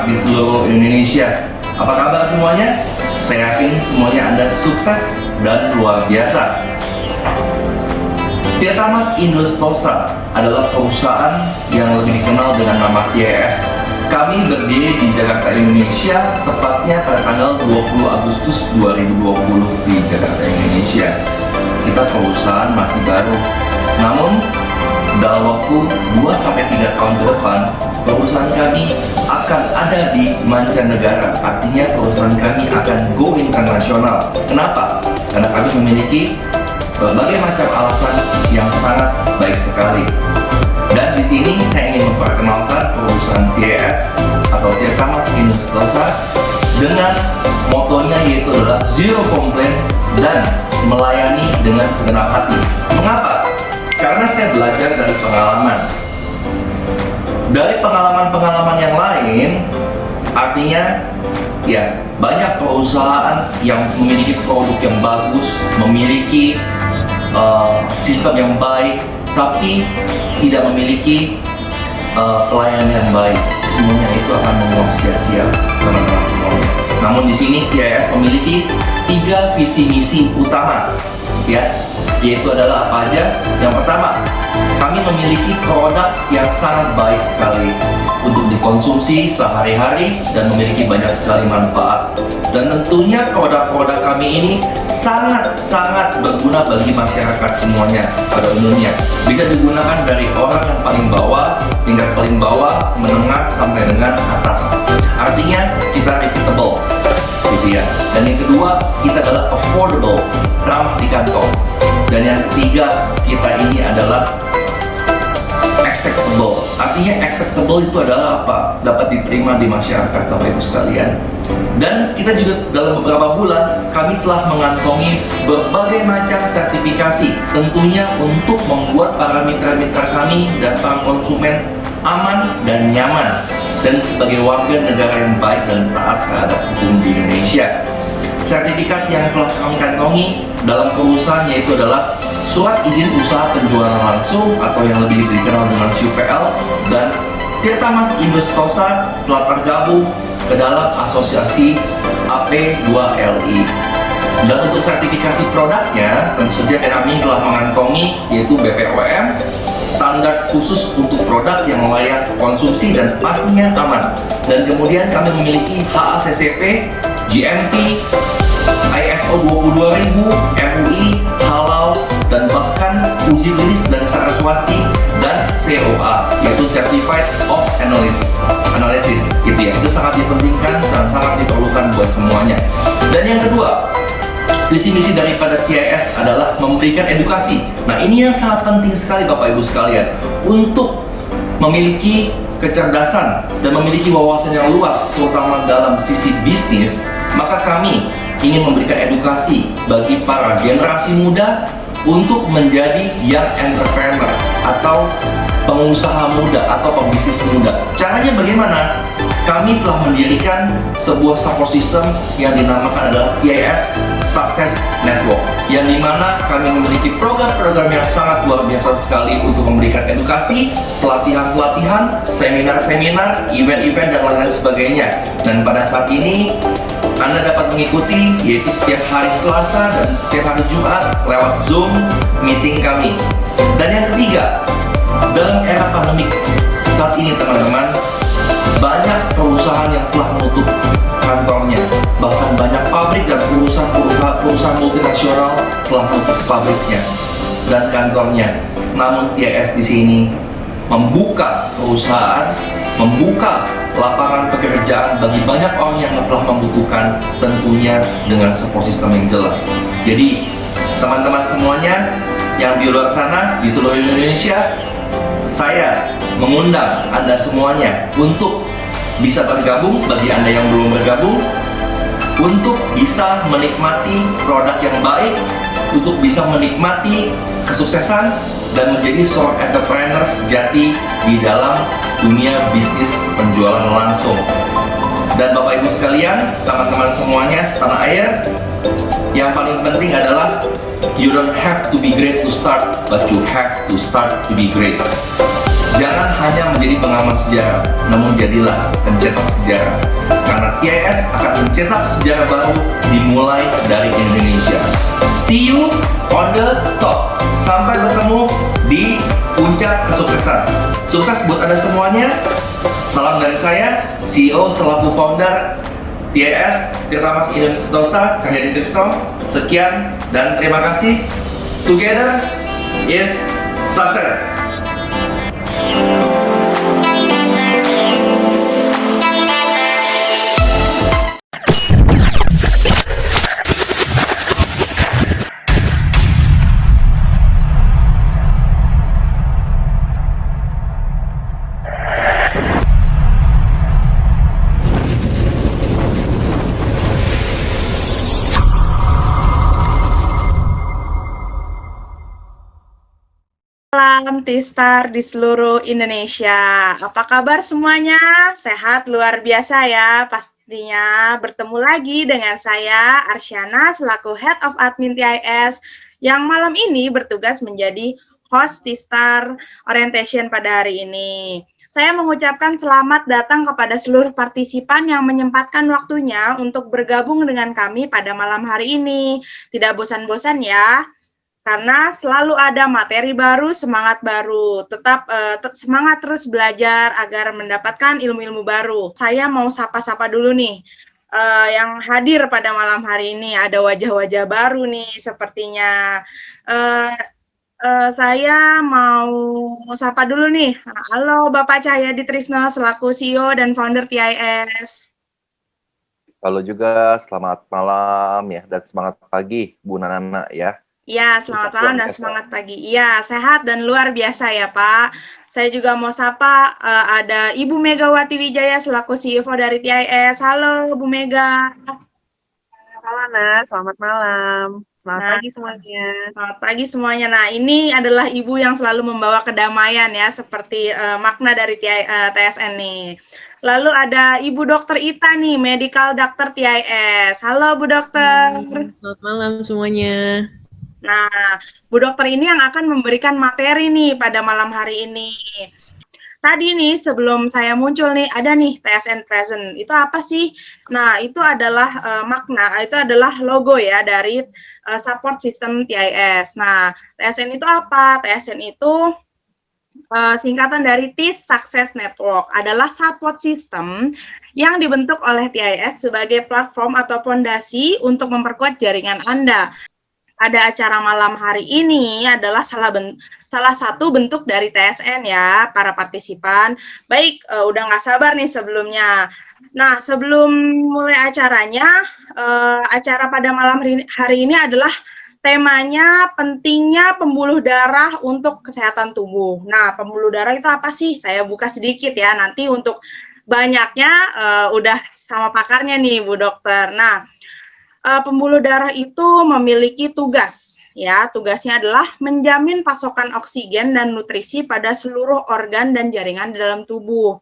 di seluruh Indonesia. Apa kabar semuanya? Saya yakin semuanya Anda sukses dan luar biasa. Tirtamas Indostosa adalah perusahaan yang lebih dikenal dengan nama TIS. Kami berdiri di Jakarta, Indonesia, tepatnya pada tanggal 20 Agustus 2020 di Jakarta, Indonesia. Kita perusahaan masih baru, namun dalam waktu 2-3 tahun ke depan, perusahaan kami akan ada di mancanegara. Artinya perusahaan kami akan go internasional. Kenapa? Karena kami memiliki berbagai macam alasan yang sangat baik sekali. Dan di sini saya ingin memperkenalkan perusahaan TIS atau Tirtamas Indostosa dengan motonya yaitu adalah Zero Complaint dan melayani dengan segenap hati. Mengapa? Karena saya belajar dari pengalaman. Dari pengalaman-pengalaman yang lain, artinya ya banyak perusahaan yang memiliki produk yang bagus, memiliki sistem yang baik, tapi tidak memiliki pelayanan yang baik. Semuanya itu akan membuang sia-sia teman-teman semuanya. Namun di sini TIS memiliki 3 visi misi utama, ya, yaitu adalah apa aja? Yang pertama, kami memiliki produk yang sangat baik sekali untuk dikonsumsi sehari-hari dan memiliki banyak sekali manfaat. Dan tentunya produk-produk kami ini sangat-sangat berguna bagi masyarakat semuanya pada umumnya. Bisa digunakan dari orang yang paling bawah, tingkat paling bawah, menengah, sampai dengan atas. Artinya kita reputable, gitu ya. Dan yang kedua, kita adalah affordable, ramah di kantong. Dan yang ketiga, kita ini adalah acceptable. Artinya acceptable itu adalah apa? Dapat diterima di masyarakat, Bapak Ibu sekalian. Dan kita juga dalam beberapa bulan kami telah mengantongi berbagai macam sertifikasi, tentunya untuk membuat para mitra-mitra kami dan para konsumen aman dan nyaman, dan sebagai warga negara yang baik dan taat terhadap hukum di Indonesia. Sertifikat yang telah kami kantongi dalam perusahaan yaitu adalah Surat Izin Usaha Penjualan Langsung atau yang lebih dikenal dengan SUPL, dan Tirtamas Indostosa telah tergabung ke dalam asosiasi AP2LI. Dan untuk sertifikasi produknya, tentu saja kami telah mengantongi yaitu BPOM, standar khusus untuk produk yang layak konsumsi dan pastinya aman. Dan kemudian kami memiliki HACCP, GMP, ISO 22000, MUI, halal, dan bahkan uji klinis dari Saraswati dan COA, yaitu Certified of Analysis, gitu ya. Itu sangat dipentingkan dan sangat diperlukan buat semuanya. Dan yang kedua, visi misi daripada TIS adalah memberikan edukasi. Nah, ini yang sangat penting sekali Bapak Ibu sekalian, untuk memiliki kecerdasan dan memiliki wawasan yang luas, terutama dalam sisi bisnis. Maka kami ingin memberikan edukasi bagi para generasi muda untuk menjadi young entrepreneur atau pengusaha muda atau pebisnis muda. Caranya bagaimana? Kami telah mendirikan sebuah support system yang dinamakan adalah TIS Success Network, yang dimana kami memiliki program-program yang sangat luar biasa sekali untuk memberikan edukasi, pelatihan-pelatihan, seminar-seminar, event-event, dan lain-lain sebagainya. Dan pada saat ini Anda dapat mengikuti yaitu setiap hari Selasa dan setiap hari Jumat lewat Zoom meeting kami. Dan yang ketiga, dalam era pandemik saat ini teman-teman, banyak perusahaan yang telah menutup kantornya. Bahkan banyak pabrik dan perusahaan multinasional telah menutup pabriknya dan kantornya. Namun TIS di sini membuka perusahaan, membuka lapangan pekerjaan bagi banyak orang yang telah membutuhkan, tentunya dengan support system yang jelas. Jadi teman-teman semuanya yang di luar sana, di seluruh Indonesia, saya mengundang Anda semuanya untuk bisa bergabung. Bagi Anda yang belum bergabung, untuk bisa menikmati produk yang baik, untuk bisa menikmati kesuksesan dan menjadi seorang entrepreneur sejati di dalam dunia bisnis penjualan langsung. Dan Bapak Ibu sekalian, teman-teman semuanya setanah air, yang paling penting adalah you don't have to be great to start, but you have to start to be great. Jangan hanya menjadi pengamal sejarah, namun jadilah pencetak sejarah. Karena TIS akan mencetak sejarah baru dimulai dari Indonesia. See you on the top. Sampai bertemu di puncak kesuksesan. Sukses buat Anda semuanya. Salam dari saya, CEO selaku founder TIS Tirta Mas Indonesia Sentosa, Cahyadi Trisno. Sekian dan terima kasih. Together is success. Salam T-Star di seluruh Indonesia. Apa kabar semuanya? Sehat luar biasa ya. Pastinya bertemu lagi dengan saya Arsyana selaku Head of Admin TIS yang malam ini bertugas menjadi host T-Star Orientation pada hari ini. Saya mengucapkan selamat datang kepada seluruh partisipan yang menyempatkan waktunya untuk bergabung dengan kami pada malam hari ini. Tidak bosan-bosan ya. Karena selalu ada materi baru, semangat baru. Tetap semangat terus belajar agar mendapatkan ilmu-ilmu baru. Saya mau sapa-sapa dulu nih. Yang hadir pada malam hari ini ada wajah-wajah baru nih sepertinya. Saya mau sapa dulu nih. Halo Bapak Cahyadi Trisno selaku CEO dan founder TIS. Halo juga, selamat malam ya dan semangat pagi Bu Nana ya. Iya, selamat malam dan semangat pagi. Iya, sehat dan luar biasa ya Pak. Saya juga mau sapa ada Ibu Megawati Wijaya selaku CEO dari TIS. Halo Bu Mega. Halo Ana, selamat malam. Selamat pagi semuanya. Selamat pagi semuanya. Nah, ini adalah Ibu yang selalu membawa kedamaian ya, seperti makna dari TSN nih. Lalu ada Ibu Dokter Ita nih, Medical Doctor TIS. Halo Bu Dokter. Selamat malam semuanya. Nah, Bu Dokter ini yang akan memberikan materi nih pada malam hari ini. Tadi nih sebelum saya muncul nih ada nih TSN Present. Itu apa sih? Nah, itu adalah makna, itu adalah logo ya dari support system TIS. Nah, TSN itu apa? TSN itu singkatan dari TIS Success Network, adalah support system yang dibentuk oleh TIS sebagai platform atau fondasi untuk memperkuat jaringan Anda. Pada acara malam hari ini adalah salah satu bentuk dari TSN ya, para partisipan. Baik, udah nggak sabar nih sebelumnya. Nah, sebelum mulai acaranya, acara pada malam hari ini adalah temanya pentingnya pembuluh darah untuk kesehatan tubuh. Nah, pembuluh darah itu apa sih? Saya buka sedikit ya, nanti untuk banyaknya udah sama pakarnya nih Bu Dokter. Nah, pembuluh darah itu memiliki tugas, ya. Tugasnya adalah menjamin pasokan oksigen dan nutrisi pada seluruh organ dan jaringan di dalam tubuh.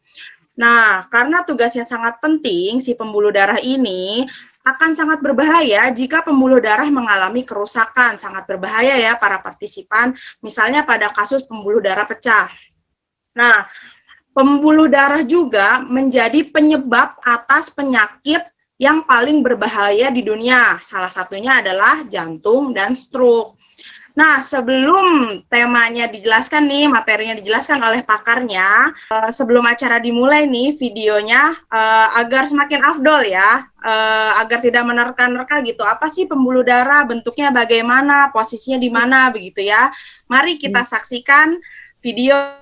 Nah, karena tugasnya sangat penting, si pembuluh darah ini akan sangat berbahaya jika pembuluh darah mengalami kerusakan. Sangat berbahaya ya para partisipan, misalnya pada kasus pembuluh darah pecah. Nah, pembuluh darah juga menjadi penyebab atas penyakit yang paling berbahaya di dunia. Salah satunya adalah jantung dan stroke. Nah, sebelum temanya dijelaskan nih, materinya dijelaskan oleh pakarnya, sebelum acara dimulai nih videonya, agar semakin afdol ya, agar tidak menerka-nerka gitu. Apa sih pembuluh darah, bentuknya bagaimana, posisinya di mana, begitu ya. Mari kita saksikan video.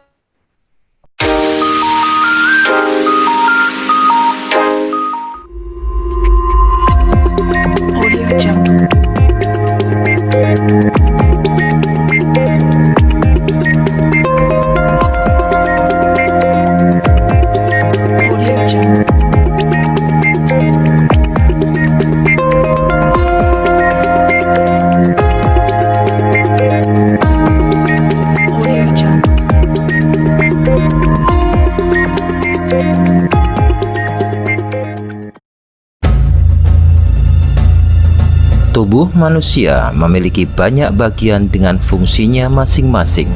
Tubuh manusia memiliki banyak bagian dengan fungsinya masing-masing.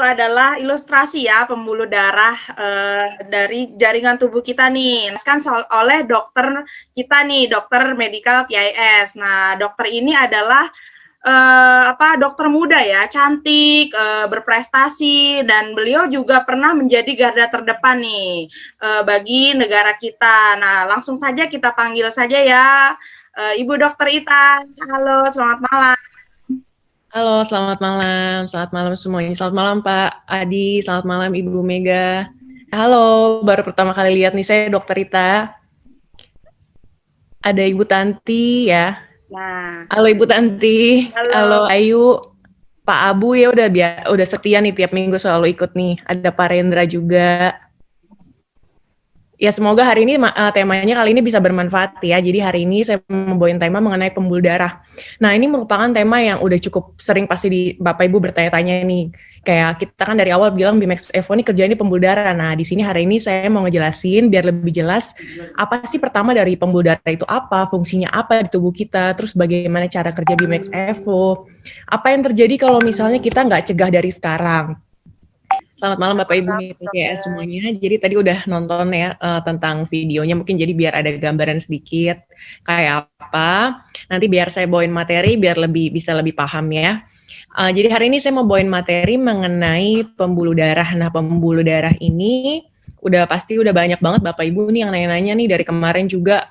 adalah ilustrasi ya pembuluh darah dari jaringan tubuh kita nih. Kan oleh dokter kita nih, dokter medical TIS. Nah, dokter ini adalah dokter muda ya, cantik, berprestasi, dan beliau juga pernah menjadi garda terdepan nih bagi negara kita. Nah, langsung saja kita panggil saja ya Ibu Dokter Ita. Halo, selamat malam. Halo, selamat malam. Selamat malam semuanya. Selamat malam Pak Adi, selamat malam Ibu Mega. Halo, baru pertama kali lihat nih saya Dokter Ita. Ada Ibu Tanti ya. Nah, Halo Ibu Tanti. Halo. Halo Ayu. Pak Abu ya udah setia nih tiap minggu selalu ikut nih. Ada Pak Rendra juga. Ya semoga hari ini temanya kali ini bisa bermanfaat ya. Jadi hari ini saya membawain tema mengenai pembuluh darah. Nah ini merupakan tema yang udah cukup sering pasti di Bapak Ibu bertanya-tanya nih. Kayak kita kan dari awal bilang BIMAX Evo ini kerjanya pembuluh darah. Nah di sini hari ini saya mau ngejelasin biar lebih jelas apa sih pertama dari pembuluh darah itu apa, fungsinya apa di tubuh kita, terus bagaimana cara kerja BIMAX Evo. Apa yang terjadi kalau misalnya kita nggak cegah dari sekarang. Selamat malam Bapak Ibu TKS semuanya. Jadi tadi udah nonton ya tentang videonya, mungkin jadi biar ada gambaran sedikit kayak apa. Nanti biar saya bawain materi biar bisa lebih paham ya. Jadi hari ini saya mau bawain materi mengenai pembuluh darah. Nah pembuluh darah ini pasti udah banyak banget Bapak Ibu nih yang nanya-nanya nih dari kemarin juga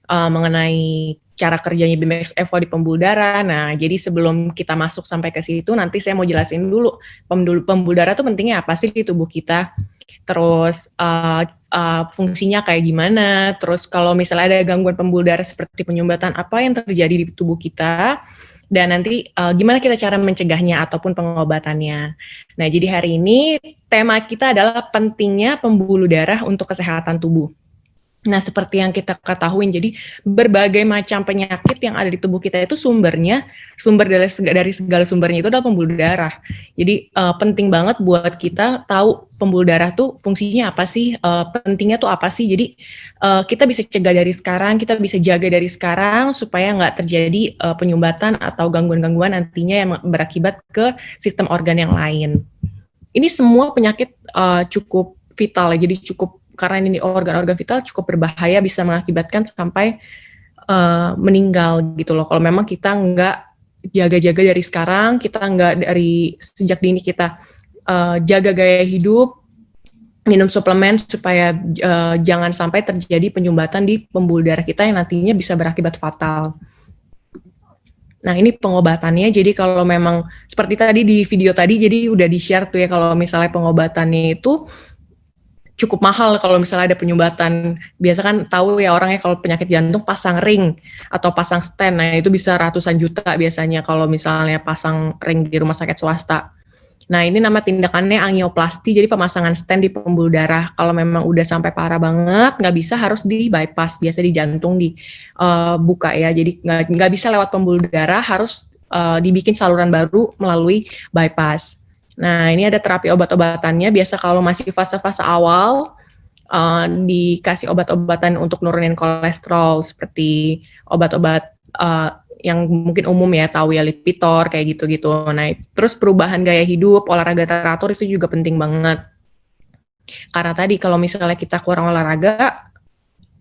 mengenai cara kerjanya BIMAX Evo di pembuluh darah. Nah, jadi sebelum kita masuk sampai ke situ, nanti saya mau jelasin dulu pembuluh darah itu pentingnya apa sih di tubuh kita. Terus fungsinya kayak gimana. Terus kalau misalnya ada gangguan pembuluh darah seperti penyumbatan, apa yang terjadi di tubuh kita. Dan nanti gimana kita cara mencegahnya ataupun pengobatannya. Nah, jadi hari ini tema kita adalah pentingnya pembuluh darah untuk kesehatan tubuh. Nah, seperti yang kita ketahui, jadi berbagai macam penyakit yang ada di tubuh kita itu sumber dari segala sumbernya itu adalah pembuluh darah. Jadi penting banget buat kita tahu pembuluh darah tuh fungsinya apa sih, pentingnya tuh apa sih. Jadi kita bisa cegah dari sekarang, kita bisa jaga dari sekarang supaya nggak terjadi penyumbatan atau gangguan-gangguan nantinya yang berakibat ke sistem organ yang lain. Ini semua penyakit cukup vital ya, jadi cukup karena ini organ-organ vital cukup berbahaya, bisa mengakibatkan sampai meninggal gitu loh. Kalau memang kita nggak jaga-jaga dari sekarang, kita nggak dari sejak dini kita jaga gaya hidup, minum suplemen supaya jangan sampai terjadi penyumbatan di pembuluh darah kita yang nantinya bisa berakibat fatal. Nah ini pengobatannya, jadi kalau memang seperti tadi di video tadi, jadi udah di-share tuh ya kalau misalnya pengobatannya itu cukup mahal kalau misalnya ada penyumbatan. Biasa kan tahu ya orangnya kalau penyakit jantung pasang ring atau pasang stent, nah itu bisa ratusan juta biasanya kalau misalnya pasang ring di rumah sakit swasta. Nah ini nama tindakannya angioplasti, jadi pemasangan stent di pembuluh darah. Kalau memang udah sampai parah banget, nggak bisa, harus di bypass, biasa di jantung dibuka ya, jadi nggak bisa lewat pembuluh darah, harus dibikin saluran baru melalui bypass. Nah, ini ada terapi obat-obatannya. Biasa kalau masih fase-fase awal, dikasih obat-obatan untuk nurunin kolesterol, seperti obat-obat yang mungkin umum ya, tahu ya, Lipitor, kayak gitu-gitu. Nah, terus perubahan gaya hidup, olahraga teratur itu juga penting banget. Karena tadi kalau misalnya kita kurang olahraga,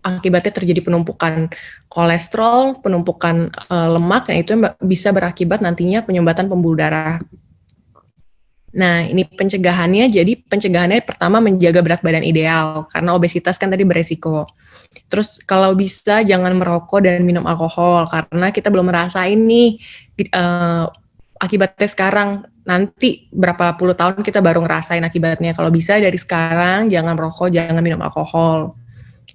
akibatnya terjadi penumpukan kolesterol, penumpukan lemak, yang itu bisa berakibat nantinya penyumbatan pembuluh darah. Nah, ini pencegahannya, jadi pencegahannya pertama menjaga berat badan ideal, karena obesitas kan tadi beresiko. Terus kalau bisa jangan merokok dan minum alkohol, karena kita belum merasain nih akibatnya sekarang, nanti berapa puluh tahun kita baru ngerasain akibatnya. Kalau bisa dari sekarang jangan merokok, jangan minum alkohol.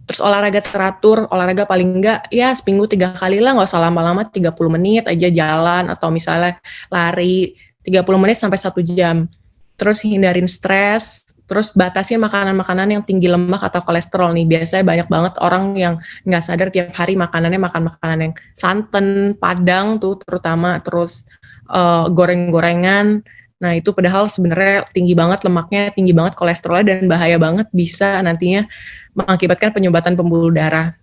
Terus olahraga teratur, olahraga paling enggak ya seminggu 3 kali lah, nggak usah lama-lama, 30 menit aja jalan, atau misalnya lari 30 menit sampai 1 jam. Terus hindarin stres, terus batasi makanan-makanan yang tinggi lemak atau kolesterol nih. Biasanya banyak banget orang yang nggak sadar tiap hari makanannya makan makanan yang santan, padang tuh terutama, terus goreng-gorengan. Nah itu padahal sebenarnya tinggi banget lemaknya, tinggi banget kolesterolnya, dan bahaya banget, bisa nantinya mengakibatkan penyumbatan pembuluh darah.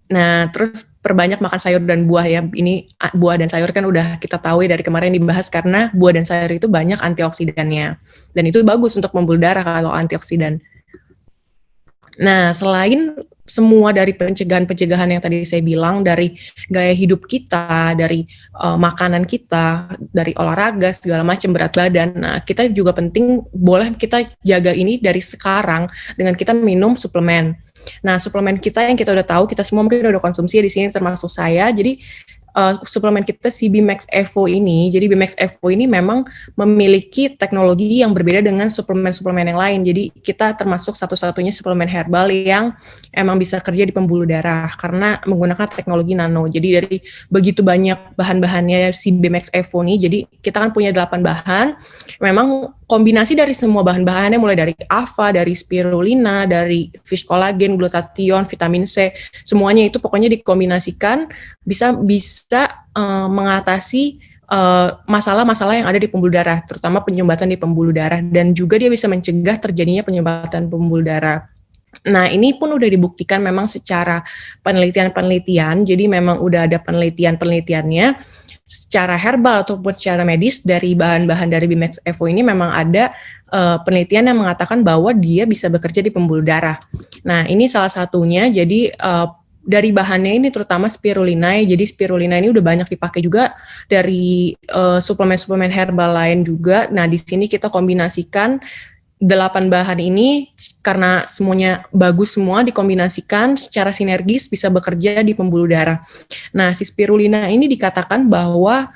Nah, terus perbanyak makan sayur dan buah ya. Ini buah dan sayur kan udah kita tahu ya dari kemarin dibahas karena buah dan sayur itu banyak antioksidannya. Dan itu bagus untuk pembuluh darah kalau antioksidan. Nah, selain semua dari pencegahan-pencegahan yang tadi saya bilang, dari gaya hidup kita, dari makanan kita, dari olahraga, segala macam berat badan. Nah, kita juga penting, boleh kita jaga ini dari sekarang dengan kita minum suplemen. Nah, suplemen kita yang kita udah tahu, kita semua mungkin udah konsumsi di sini termasuk saya. Jadi suplemen kita si Bimax Evo ini, jadi Bimax Evo ini memang memiliki teknologi yang berbeda dengan suplemen-suplemen yang lain. Jadi kita termasuk satu-satunya suplemen herbal yang emang bisa kerja di pembuluh darah karena menggunakan teknologi nano. Jadi dari begitu banyak bahan-bahannya si Bimax Evo ini, jadi kita kan punya 8 bahan. Memang kombinasi dari semua bahan-bahannya mulai dari ava, dari spirulina, dari fish collagen, glutathione, vitamin C, semuanya itu pokoknya dikombinasikan bisa mengatasi masalah-masalah yang ada di pembuluh darah, terutama penyumbatan di pembuluh darah, dan juga dia bisa mencegah terjadinya penyumbatan pembuluh darah. Nah, ini pun udah dibuktikan memang secara penelitian-penelitian, jadi memang udah ada penelitian-penelitiannya secara herbal ataupun secara medis dari bahan-bahan dari Bimax Evo ini memang ada penelitian yang mengatakan bahwa dia bisa bekerja di pembuluh darah. Nah, ini salah satunya, jadi dari bahannya ini terutama spirulina, jadi spirulina ini udah banyak dipakai juga dari suplemen-suplemen herbal lain juga. Nah, di sini kita kombinasikan 8 bahan ini karena semuanya bagus semua dikombinasikan secara sinergis bisa bekerja di pembuluh darah. Nah, si spirulina ini dikatakan bahwa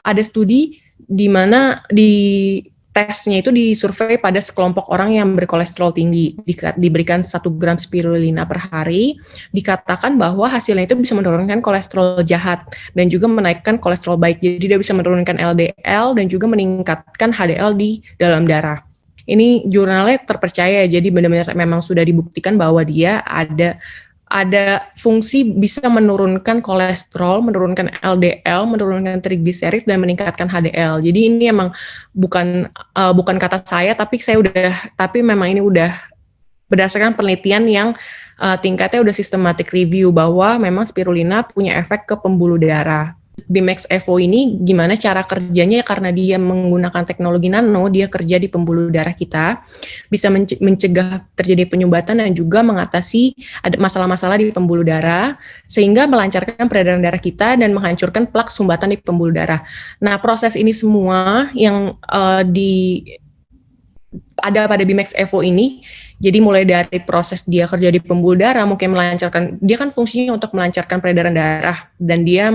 ada studi di mana di tesnya itu disurvei pada sekelompok orang yang berkolesterol tinggi, diberikan 1 gram spirulina per hari, dikatakan bahwa hasilnya itu bisa menurunkan kolesterol jahat dan juga menaikkan kolesterol baik. Jadi dia bisa menurunkan LDL dan juga meningkatkan HDL di dalam darah. Ini jurnalnya terpercaya, jadi benar-benar memang sudah dibuktikan bahwa dia ada fungsi bisa menurunkan kolesterol, menurunkan LDL, menurunkan trigliserid dan meningkatkan HDL. Jadi ini emang bukan kata saya, tapi memang ini udah berdasarkan penelitian yang tingkatnya udah systematic review bahwa memang spirulina punya efek ke pembuluh darah. Bimax Evo ini gimana cara kerjanya, karena dia menggunakan teknologi nano, dia kerja di pembuluh darah kita, bisa mencegah terjadi penyumbatan dan juga mengatasi ada masalah-masalah di pembuluh darah, sehingga melancarkan peredaran darah kita dan menghancurkan plak sumbatan di pembuluh darah. Nah, proses ini semua yang ada pada Bimax Evo ini, jadi mulai dari proses dia kerja di pembuluh darah, mungkin melancarkan, dia kan fungsinya untuk melancarkan peredaran darah, dan dia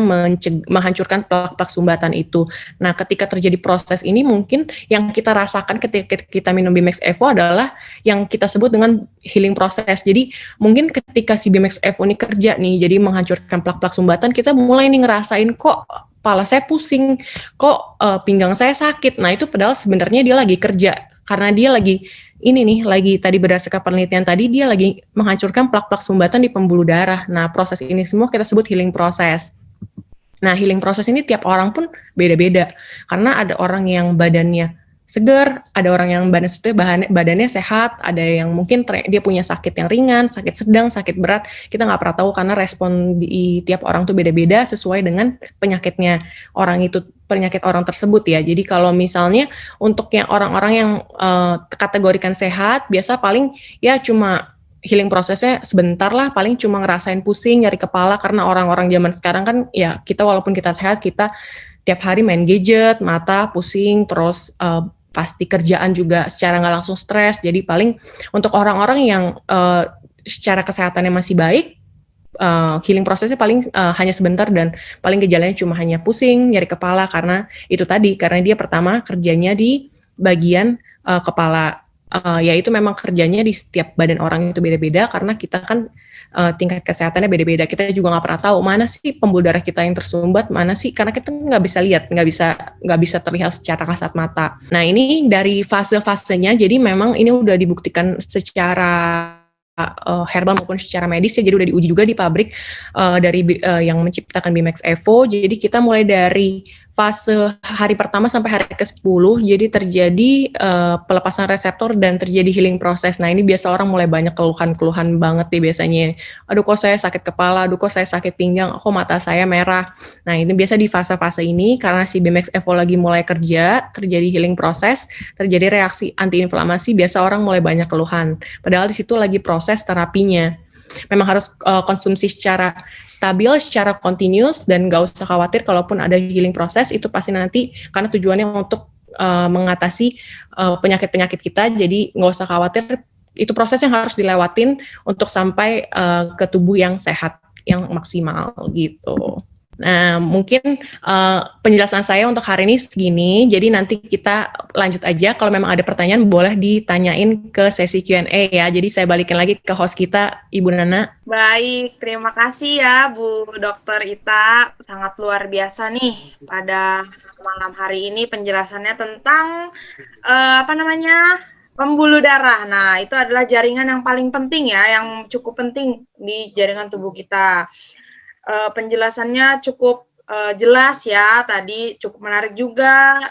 menghancurkan plak-plak sumbatan itu. Nah, ketika terjadi proses ini, mungkin yang kita rasakan ketika kita minum Bimax Evo adalah yang kita sebut dengan healing process. Jadi, mungkin ketika si Bimax Evo ini kerja nih, jadi menghancurkan plak-plak sumbatan, kita mulai nih ngerasain kok kepala saya pusing, kok pinggang saya sakit. Nah, itu padahal sebenarnya dia lagi kerja, karena dia lagi tadi berdasarkan penelitian tadi, dia lagi menghancurkan plak-plak sumbatan di pembuluh darah. Nah, proses ini semua kita sebut healing process. Nah, healing process ini tiap orang pun beda-beda, karena ada orang yang badannya segar, ada orang yang badannya sehat, ada yang mungkin dia punya sakit yang ringan, sakit sedang, sakit berat. Kita nggak pernah tahu karena respon di tiap orang tuh beda-beda sesuai dengan penyakitnya penyakit orang tersebut ya. Jadi kalau misalnya untuk yang orang-orang yang kategorikan sehat, biasa paling ya cuma healing prosesnya sebentar lah, paling cuma ngerasain pusing, nyari kepala, karena orang-orang zaman sekarang kan ya kita walaupun kita sehat, kita tiap hari main gadget, mata pusing, terus pasti kerjaan juga secara nggak langsung stres. Jadi paling untuk orang-orang yang secara kesehatannya masih baik, healing prosesnya paling hanya sebentar dan paling gejalanya cuma hanya pusing, nyeri kepala, karena itu tadi, karena dia pertama kerjanya di bagian kepala. Yaitu memang kerjanya di setiap badan orang itu beda-beda, karena kita kan tingkat kesehatannya beda-beda. Kita juga nggak pernah tahu mana sih pembuluh darah kita yang tersumbat, mana sih, karena kita nggak bisa lihat, nggak bisa terlihat secara kasat mata. Nah, ini dari fase-fasenya, jadi memang ini udah dibuktikan secara herbal maupun secara medis ya, jadi udah diuji juga di pabrik dari yang menciptakan Bimax Evo. Jadi kita mulai dari fase hari pertama sampai hari ke-10, jadi terjadi pelepasan reseptor dan terjadi healing proses. Nah, ini biasa orang mulai banyak keluhan-keluhan banget nih biasanya. Aduh kok saya sakit kepala, aduh kok saya sakit pinggang, kok mata saya merah. Nah, ini biasa di fase-fase ini karena si BMX Evo lagi mulai kerja, terjadi healing proses, terjadi reaksi antiinflamasi, biasa orang mulai banyak keluhan. Padahal di situ lagi proses terapinya. Memang harus konsumsi secara stabil, secara continuous, dan nggak usah khawatir kalaupun ada healing proses, itu pasti nanti karena tujuannya untuk mengatasi penyakit-penyakit kita, jadi nggak usah khawatir, itu proses yang harus dilewatin untuk sampai ke tubuh yang sehat, yang maksimal gitu. Nah, mungkin penjelasan saya untuk hari ini segini, jadi nanti kita lanjut aja, kalau memang ada pertanyaan boleh ditanyain ke sesi Q&A ya, jadi saya balikin lagi ke host kita, Ibu Nana. Baik, terima kasih ya Bu Dokter Ita, sangat luar biasa nih pada malam hari ini penjelasannya tentang pembuluh darah. Nah, itu adalah jaringan yang paling penting ya, yang cukup penting di jaringan tubuh kita. Penjelasannya cukup jelas ya, tadi cukup menarik juga,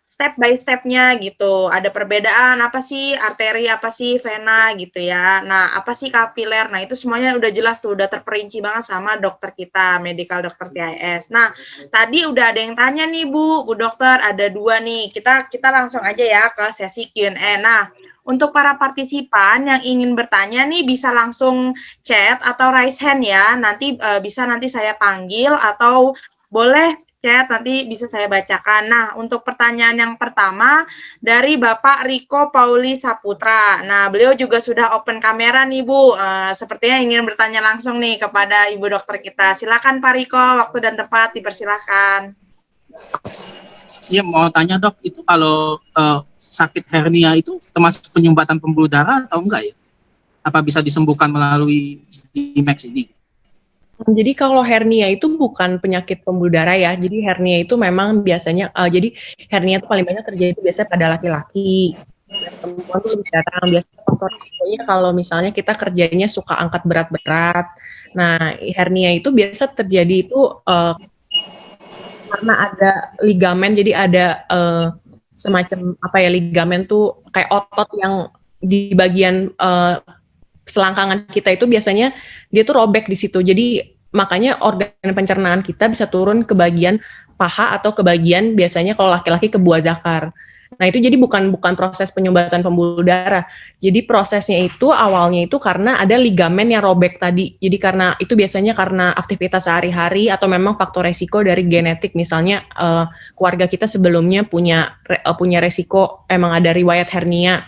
step by step-nya gitu. Ada perbedaan apa sih arteri, apa sih vena gitu ya. Nah, apa sih kapiler. Nah, itu semuanya udah jelas tuh, udah terperinci banget sama dokter kita, medical dokter TIS. Nah, tadi udah ada yang tanya nih Bu Dokter, ada 2 nih. Kita langsung aja ya ke sesi Q&A. Nah, untuk para partisipan yang ingin bertanya nih bisa langsung chat atau raise hand ya. Nanti bisa nanti saya panggil atau boleh chat, nanti bisa saya bacakan. Nah, untuk pertanyaan yang pertama dari Bapak Riko Pauli Saputra. Nah, beliau juga sudah open kamera nih Bu. Sepertinya ingin bertanya langsung nih kepada Ibu Dokter kita. Silakan Pak Riko, waktu dan tempat dipersilakan. Iya, mau tanya Dok, itu kalau sakit hernia itu termasuk penyumbatan pembuluh darah atau enggak ya? Apa bisa disembuhkan melalui BMX ini? Jadi kalau hernia itu bukan penyakit pembuluh darah ya. Jadi hernia itu memang biasanya, jadi hernia itu paling banyak terjadi biasanya pada laki-laki. Perempuan itu lebih jarang. Biasanya faktor risikonya kalau misalnya kita kerjanya suka angkat berat-berat. Nah, hernia itu biasa terjadi itu karena ada ligamen, jadi ada semacam ligamen tuh kayak otot yang di bagian selangkangan kita itu biasanya dia tuh robek di situ. Jadi makanya organ pencernaan kita bisa turun ke bagian paha atau ke bagian biasanya kalau laki-laki ke buah zakar. Nah, itu jadi bukan proses penyumbatan pembuluh darah. Jadi prosesnya itu awalnya itu karena ada ligamen yang robek tadi. Jadi karena itu biasanya karena aktivitas sehari-hari atau memang faktor resiko dari genetik. Misalnya keluarga kita sebelumnya punya resiko emang ada riwayat hernia.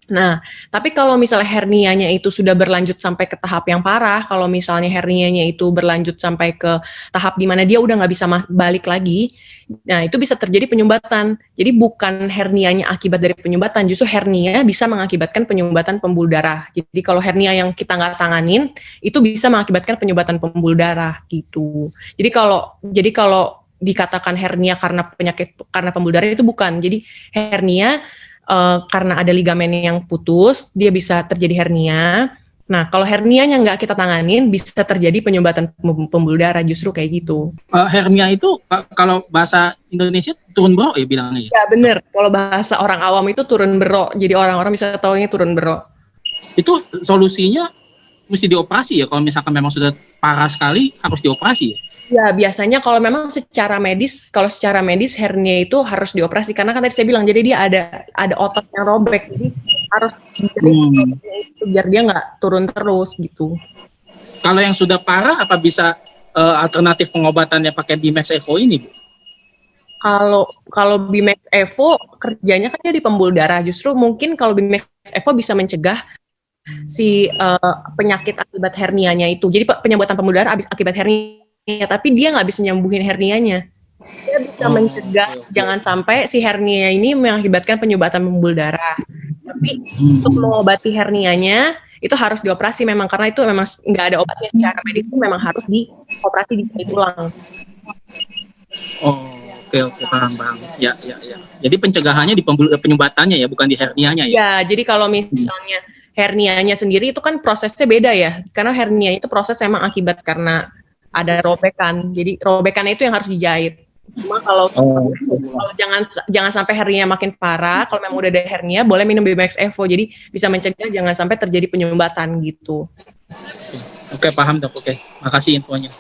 Nah, tapi kalau misalnya hernianya itu sudah berlanjut sampai ke tahap yang parah, kalau misalnya hernianya itu berlanjut sampai ke tahap di mana dia udah nggak bisa balik lagi, nah itu bisa terjadi penyumbatan. Jadi bukan hernianya akibat dari penyumbatan, justru hernia bisa mengakibatkan penyumbatan pembuluh darah. Jadi kalau hernia yang kita nggak tanganin, itu bisa mengakibatkan penyumbatan pembuluh darah gitu. Jadi kalau dikatakan hernia karena pembuluh darah itu bukan. Jadi hernia karena ada ligamen yang putus, dia bisa terjadi hernia. Nah, kalau hernianya nggak kita tanganin, bisa terjadi penyumbatan pembuluh darah, justru kayak gitu. Hernia itu kalau bahasa Indonesia turun bro ya bilangnya ya? Ya bener, kalau bahasa orang awam itu turun bero, jadi orang-orang bisa taunya turun bero. Itu solusinya mesti dioperasi ya, kalau misalkan memang sudah parah sekali harus dioperasi ya? Ya, biasanya kalau memang secara medis hernia itu harus dioperasi karena kan tadi saya bilang jadi dia ada otot yang robek, jadi harus biar dia nggak turun terus gitu. Kalau yang sudah parah apa bisa alternatif pengobatannya pakai BMX Evo ini, Bu? Kalau BMX Evo kerjanya kan dia di pembuluh darah, justru mungkin kalau BMX Evo bisa mencegah si penyakit akibat hernianya itu. Jadi penyumbatan pembuluh darah akibat hernia, tapi dia nggak bisa nyembuhin hernianya. Dia bisa mencegah jangan sampai si hernia ini mengakibatkan penyumbatan pembuluh darah. Tapi untuk mengobati hernianya itu harus dioperasi memang karena itu memang nggak ada obatnya secara medis, itu memang harus dioperasi di tulang. Oke, paham. Ya. Jadi pencegahannya di penyumbatannya ya, bukan di hernianya ya? Ya, jadi kalau misalnya hernianya sendiri itu kan prosesnya beda ya, karena hernia itu proses emang akibat karena ada robekan, jadi robekan itu yang harus dijahit Cuma kalau jangan sampai hernia makin parah, kalau memang udah ada hernia boleh minum BMX Evo. Jadi bisa mencegah jangan sampai terjadi penyumbatan gitu. Oke, paham dok. Oke, makasih infonya.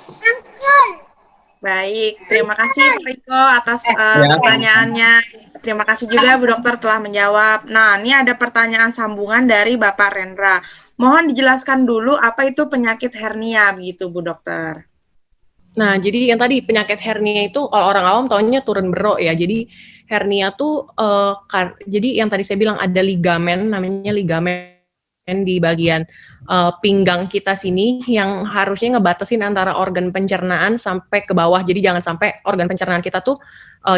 Baik, terima kasih Pak Riko atas pertanyaannya. Terima kasih juga Bu Dokter telah menjawab. Nah, ini ada pertanyaan sambungan dari Bapak Rendra. Mohon dijelaskan dulu apa itu penyakit hernia begitu Bu Dokter. Nah, jadi yang tadi penyakit hernia itu kalau orang awam taunya turun berok ya. Jadi hernia tuh jadi yang tadi saya bilang ada ligamen, namanya ligamen di bagian pinggang kita sini yang harusnya ngebatasin antara organ pencernaan sampai ke bawah. Jadi jangan sampai organ pencernaan kita tuh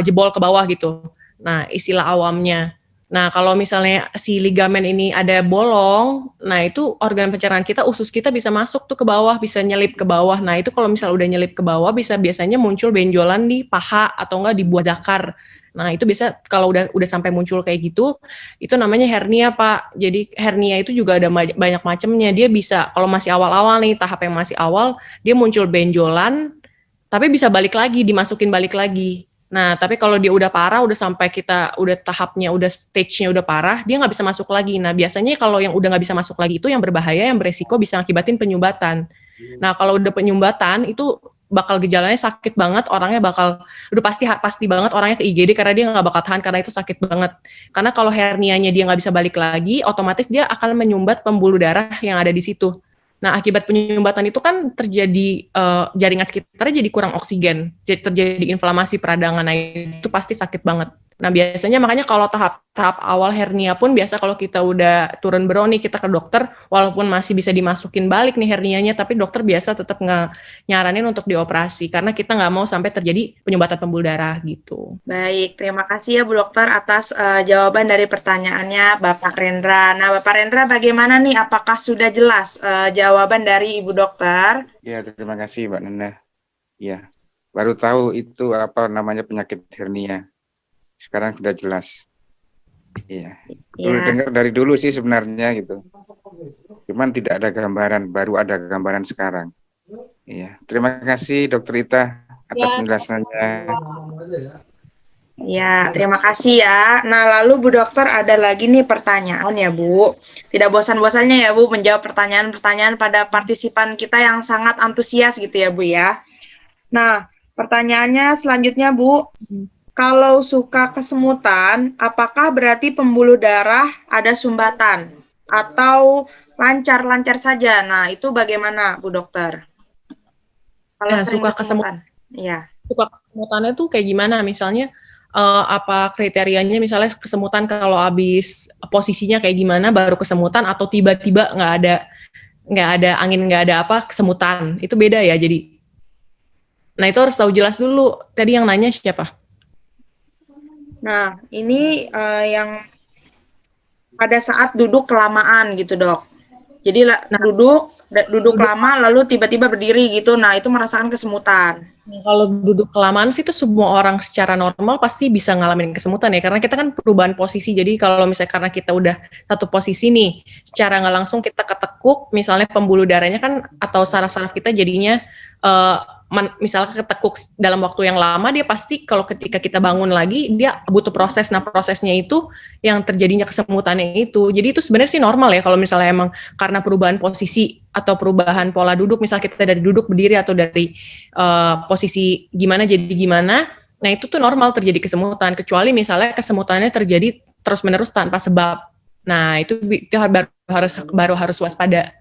jebol ke bawah gitu. Nah, istilah awamnya. Nah, kalau misalnya si ligamen ini ada bolong, nah itu organ pencernaan kita, usus kita bisa masuk tuh ke bawah, bisa nyelip ke bawah. Nah, itu kalau misalnya udah nyelip ke bawah, biasanya muncul benjolan di paha atau enggak di buah zakar. Nah, itu bisa kalau udah sampai muncul kayak gitu, itu namanya hernia, Pak. Jadi hernia itu juga ada banyak macamnya. Dia bisa kalau masih awal-awal nih, tahap yang masih awal, dia muncul benjolan, tapi bisa balik lagi, dimasukin balik lagi. Nah, tapi kalau dia udah parah, udah sampai kita udah tahapnya, udah stage-nya udah parah, dia nggak bisa masuk lagi. Nah, biasanya kalau yang udah nggak bisa masuk lagi itu yang berbahaya, yang beresiko bisa akibatin penyumbatan. Nah, kalau udah penyumbatan itu bakal gejalanya sakit banget, orangnya bakal udah pasti banget orangnya ke IGD karena dia nggak bakal tahan karena itu sakit banget. Karena kalau hernianya dia nggak bisa balik lagi, otomatis dia akan menyumbat pembuluh darah yang ada di situ. Nah, akibat penyumbatan itu kan terjadi jaringan sekitarnya jadi kurang oksigen, jadi terjadi inflamasi peradangan, nah itu pasti sakit banget. Nah, biasanya makanya kalau tahap awal hernia pun biasa kalau kita udah turun berok nih kita ke dokter, walaupun masih bisa dimasukin balik nih hernianya, tapi dokter biasa tetap nyaranin untuk dioperasi karena kita nggak mau sampai terjadi penyumbatan pembuluh darah gitu. Baik, terima kasih ya Bu Dokter atas jawaban dari pertanyaannya Bapak Rendra. Nah, Bapak Rendra bagaimana nih? Apakah sudah jelas jawaban dari Ibu Dokter? Ya, terima kasih Mbak Nena. Ya, baru tahu itu apa namanya penyakit hernia. Sekarang sudah jelas. Iya. Dulu dengar dari dulu sih sebenarnya gitu. Cuman tidak ada gambaran, baru ada gambaran sekarang. Iya. Terima kasih Dokter Ita atas penjelasannya. Ya, terima kasih ya. Nah, lalu Bu Dokter ada lagi nih pertanyaan ya Bu. Tidak bosan-bosannya ya Bu menjawab pertanyaan-pertanyaan pada partisipan kita yang sangat antusias gitu ya Bu ya. Nah, pertanyaannya selanjutnya Bu. Kalau suka kesemutan, apakah berarti pembuluh darah ada sumbatan? Atau lancar-lancar saja? Nah, itu bagaimana, Bu Dokter? Kalau suka kesemutan. Iya. Suka kesemutannya tuh kayak gimana? Misalnya, apa kriterianya? Misalnya kesemutan kalau habis posisinya kayak gimana, baru kesemutan, atau tiba-tiba nggak ada angin, nggak ada apa, kesemutan. Itu beda ya, jadi. Nah, itu harus tahu jelas dulu. Tadi yang nanya siapa? Nah, ini yang pada saat duduk kelamaan gitu, Dok. Jadi duduk lama lalu tiba-tiba berdiri gitu. Nah, itu merasakan kesemutan. Nah, kalau duduk kelamaan sih itu semua orang secara normal pasti bisa ngalamin kesemutan ya. Karena kita kan perubahan posisi. Jadi kalau misalnya karena kita udah satu posisi nih, secara nggak langsung kita ketekuk, misalnya pembuluh darahnya kan atau saraf-saraf kita jadinya misalnya ketekuk dalam waktu yang lama, dia pasti kalau ketika kita bangun lagi dia butuh proses. Nah, prosesnya itu yang terjadinya kesemutannya itu. Jadi itu sebenarnya sih normal ya kalau misalnya emang karena perubahan posisi atau perubahan pola duduk, misalnya kita dari duduk berdiri atau dari posisi gimana jadi gimana. Nah, itu tuh normal terjadi kesemutan, kecuali misalnya kesemutannya terjadi terus-menerus tanpa sebab. Nah, itu baru harus waspada.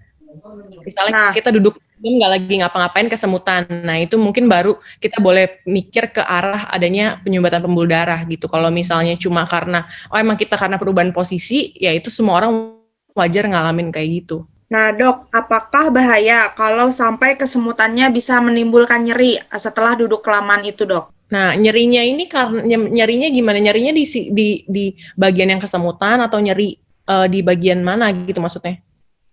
Misalnya kita duduk nggak lagi ngapa-ngapain kesemutan, nah itu mungkin baru kita boleh mikir ke arah adanya penyumbatan pembuluh darah gitu. Kalau misalnya cuma karena emang kita karena perubahan posisi, ya itu semua orang wajar ngalamin kayak gitu. Nah, Dok, apakah bahaya kalau sampai kesemutannya bisa menimbulkan nyeri setelah duduk kelamaan itu, Dok? Nah, nyerinya ini karena nyerinya gimana? Nyerinya di bagian yang kesemutan atau nyeri di bagian mana gitu maksudnya?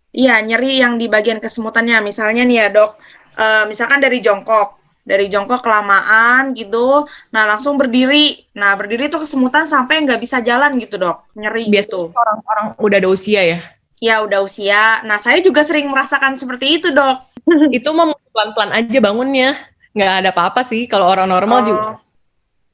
Iya, nyeri yang di bagian kesemutannya. Misalnya nih ya, Dok, misalkan dari jongkok kelamaan gitu, nah langsung berdiri. Nah, berdiri tuh kesemutan sampai nggak bisa jalan gitu, Dok. Nyeri gitu. Orang-orang udah ada usia ya? Ya, udah usia. Nah, saya juga sering merasakan seperti itu, Dok. Itu mah pelan-pelan aja bangunnya. Nggak ada apa-apa sih kalau orang normal juga.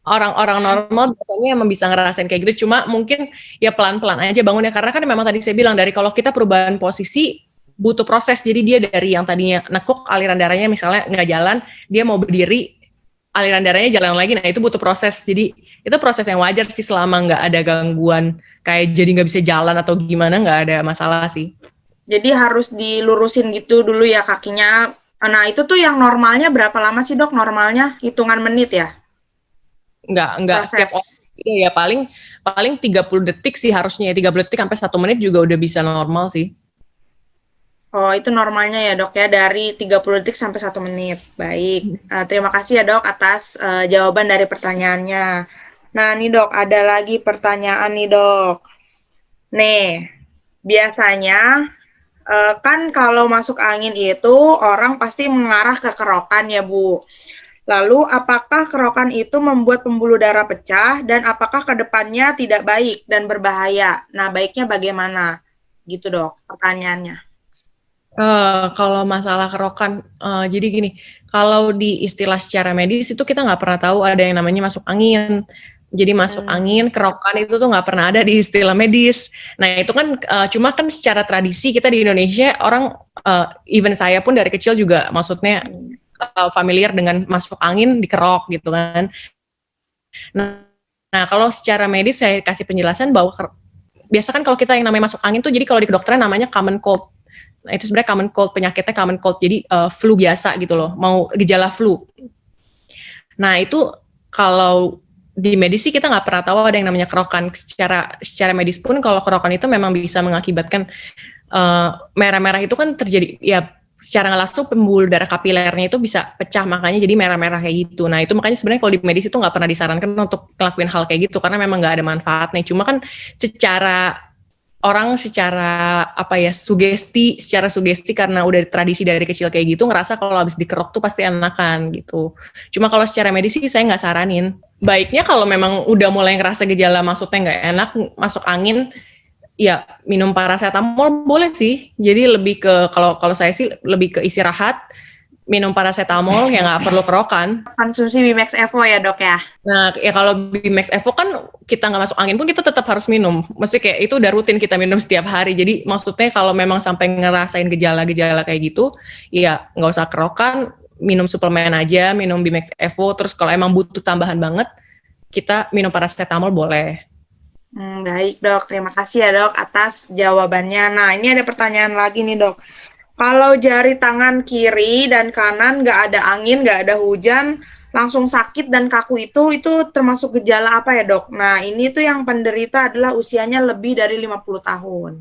orang-orang normal biasanya emang bisa ngerasain kayak gitu, cuma mungkin ya pelan-pelan aja bangunnya, karena kan memang tadi saya bilang dari kalau kita perubahan posisi butuh proses, jadi dia dari yang tadinya nekuk aliran darahnya misalnya nggak jalan, dia mau berdiri aliran darahnya jalan lagi, nah itu butuh proses, jadi itu proses yang wajar sih selama nggak ada gangguan kayak jadi nggak bisa jalan atau gimana, nggak ada masalah sih. Jadi harus dilurusin gitu dulu ya kakinya. Nah, itu tuh yang normalnya berapa lama sih, Dok? Normalnya hitungan menit ya? Nggak setiap Proses. orang. Iya ya, paling 30 detik sih harusnya, 30 detik sampai 1 menit juga udah bisa normal sih. Oh, itu normalnya ya, Dok ya, dari 30 detik sampai 1 menit. Baik. Terima kasih ya, Dok, atas jawaban dari pertanyaannya. Nah, nih, Dok, ada lagi pertanyaan nih, Dok. Nih, biasanya kan kalau masuk angin itu orang pasti mengarah ke kerokan ya, Bu. Lalu apakah kerokan itu membuat pembuluh darah pecah dan apakah kedepannya tidak baik dan berbahaya? Nah, baiknya bagaimana? Gitu, Dok, pertanyaannya. Kalau masalah kerokan, jadi gini, kalau di istilah secara medis itu kita nggak pernah tahu ada yang namanya masuk angin. Jadi masuk angin, kerokan itu tuh nggak pernah ada di istilah medis. Nah itu kan cuma kan secara tradisi kita di Indonesia orang, even saya pun dari kecil juga maksudnya familiar dengan masuk angin dikerok gitu kan. Nah kalau secara medis saya kasih penjelasan bahwa biasa kan kalau kita yang namanya masuk angin tuh jadi kalau di kedokteran namanya common cold. Nah itu sebenarnya common cold, penyakitnya common cold, jadi flu biasa gitu loh, mau gejala flu. Nah itu kalau di medis sih kita nggak pernah tahu ada yang namanya kerokan. Secara medis pun kalau kerokan itu memang bisa mengakibatkan merah-merah itu kan terjadi ya secara nggak langsung pembuluh darah kapilernya itu bisa pecah, makanya jadi merah-merah kayak gitu. Nah itu makanya sebenarnya kalau di medis itu nggak pernah disarankan untuk ngelakuin hal kayak gitu karena memang nggak ada manfaatnya. Cuma kan secara secara sugesti karena udah tradisi dari kecil kayak gitu ngerasa kalau habis dikerok tuh pasti enakan gitu. Cuma kalau secara medis sih saya nggak saranin. Baiknya kalau memang udah mulai ngerasa gejala maksudnya nggak enak, masuk angin, ya minum paracetamol boleh sih. Jadi lebih ke kalau saya sih lebih ke istirahat, minum paracetamol yang nggak perlu kerokan. Konsumsi Bimax Evo ya, Dok ya? Nah, ya kalau Bimax Evo kan kita nggak masuk angin pun kita tetap harus minum. Maksudnya kayak itu udah rutin kita minum setiap hari. Jadi maksudnya kalau memang sampai ngerasain gejala-gejala kayak gitu, ya nggak usah kerokan, minum suplemen aja, minum Bimax Evo. Terus kalau emang butuh tambahan banget, kita minum paracetamol boleh. Baik, Dok. Terima kasih ya, Dok, atas jawabannya. Nah, ini ada pertanyaan lagi nih, Dok. Kalau jari tangan kiri dan kanan nggak ada angin, nggak ada hujan, langsung sakit dan kaku itu termasuk gejala apa ya, Dok? Nah, ini tuh yang penderita adalah usianya lebih dari 50 tahun.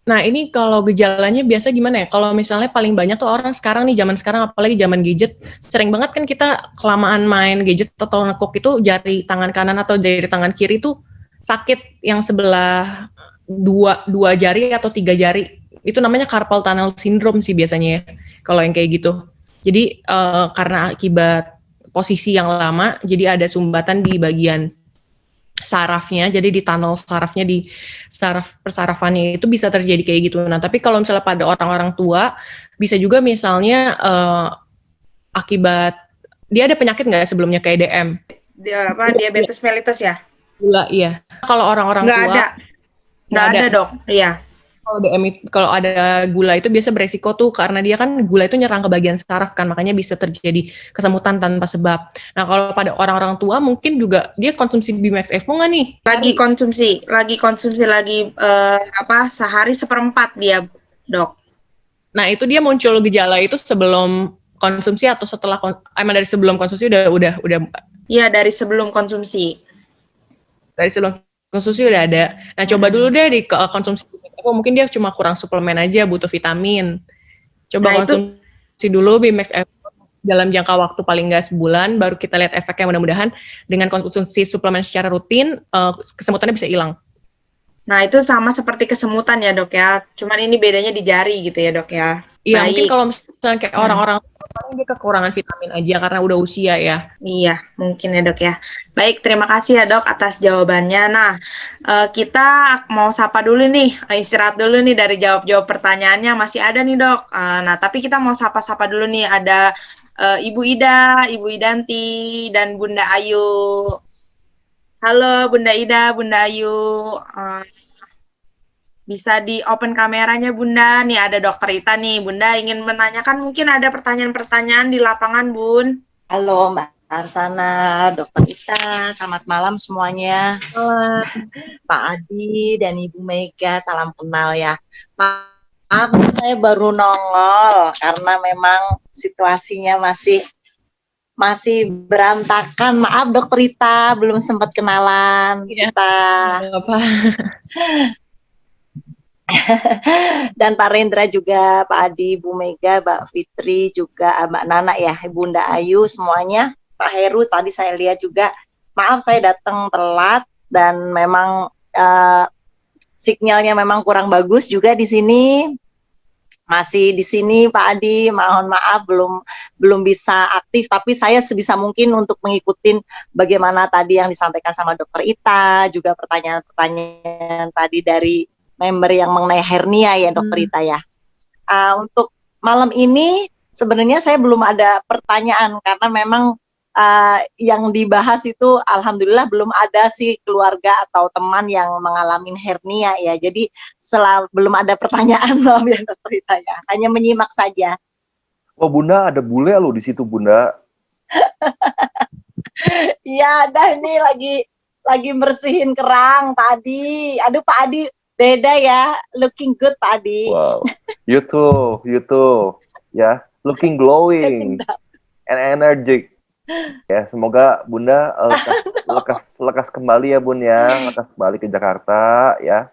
Nah, ini kalau gejalanya biasa gimana ya? Kalau misalnya paling banyak tuh orang sekarang nih, zaman sekarang apalagi zaman gadget, sering banget kan kita kelamaan main gadget atau nekuk itu jari tangan kanan atau jari tangan kiri tuh sakit yang sebelah dua jari atau 3 jari. Itu namanya carpal tunnel syndrome sih biasanya ya, kalau yang kayak gitu. Jadi karena akibat posisi yang lama, jadi ada sumbatan di bagian sarafnya, jadi di tunnel sarafnya, di saraf persarafannya itu bisa terjadi kayak gitu. Nah, tapi kalau misalnya pada orang-orang tua, bisa juga misalnya akibat, dia ada penyakit nggak sebelumnya kayak DM? Diabetes mellitus ya? Gula, iya. Kalau orang-orang tua, nggak ada, Dok. Iya. Kalau ada gula itu biasa beresiko tuh karena dia kan gula itu nyerang ke bagian saraf kan, makanya bisa terjadi kesemutan tanpa sebab. Nah kalau pada orang-orang tua mungkin juga dia konsumsi Bimax Evo nggak nih? Lagi konsumsi sehari 1/4 dia, Dok. Nah itu dia muncul gejala itu sebelum konsumsi atau setelah emang dari sebelum konsumsi udah? Iya, dari sebelum konsumsi. Dari sebelum konsumsi udah ada. Nah coba dulu deh di konsumsi. Mungkin dia cuma kurang suplemen aja, butuh vitamin. Coba konsumsi dulu Bimax Evo dalam jangka waktu paling nggak sebulan, baru kita lihat efeknya. Mudah-mudahan dengan konsumsi suplemen secara rutin, kesemutannya bisa hilang. Nah itu sama seperti kesemutan ya, Dok ya. Cuman ini bedanya di jari gitu ya, Dok ya. Iya, mungkin kalau misalnya kayak orang-orang dia kekurangan vitamin aja karena udah usia ya. Iya, mungkin ya, Dok ya. Baik, terima kasih ya, Dok, atas jawabannya. Nah, kita mau sapa dulu nih, istirahat dulu nih dari jawab-jawab pertanyaannya. Masih ada nih, Dok. Nah, tapi kita mau sapa-sapa dulu nih. Ada Ibu Ida, Ibu Idanti, dan Bunda Ayu. Halo Bunda Ida, Bunda Ayu. Bisa di open kameranya Bunda. Nih ada Dokter Ita nih. Bunda ingin menanyakan mungkin ada pertanyaan-pertanyaan di lapangan Bun. Halo Mbak Arsana, Dokter Ita, selamat malam semuanya. Pak Adi dan Ibu Mega, salam kenal ya. Maaf, saya baru nongol karena memang situasinya masih berantakan. Maaf Dokter Ita, belum sempat kenalan kita. Apa? Dan Pak Rendra juga, Pak Adi, Bu Mega, Mbak Fitri juga, Mbak Nana ya, Bunda Ayu, semuanya. Pak Heru tadi saya lihat juga. Maaf saya datang telat dan memang sinyalnya memang kurang bagus juga di sini. Masih di sini Pak Adi, mohon maaf belum bisa aktif, tapi saya sebisa mungkin untuk mengikuti bagaimana tadi yang disampaikan sama Dokter Ita, juga pertanyaan-pertanyaan tadi dari member yang mengenai hernia ya Dokter Ita ya. Untuk malam ini sebenarnya saya belum ada pertanyaan karena memang yang dibahas itu alhamdulillah belum ada sih keluarga atau teman yang mengalami hernia ya. Jadi belum ada pertanyaan loh ya Dokter Ita ya. Hanya menyimak saja. Oh Bunda, ada bule loh di situ Bunda. Iya, ada ini lagi bersihin kerang Pak Adi. Aduh Pak Adi beda ya, looking good Pak Adi. Wow, you too, ya, looking glowing and energetic. Ya, semoga Bunda lekas kembali ya Bun ya, lekas kembali ke Jakarta ya,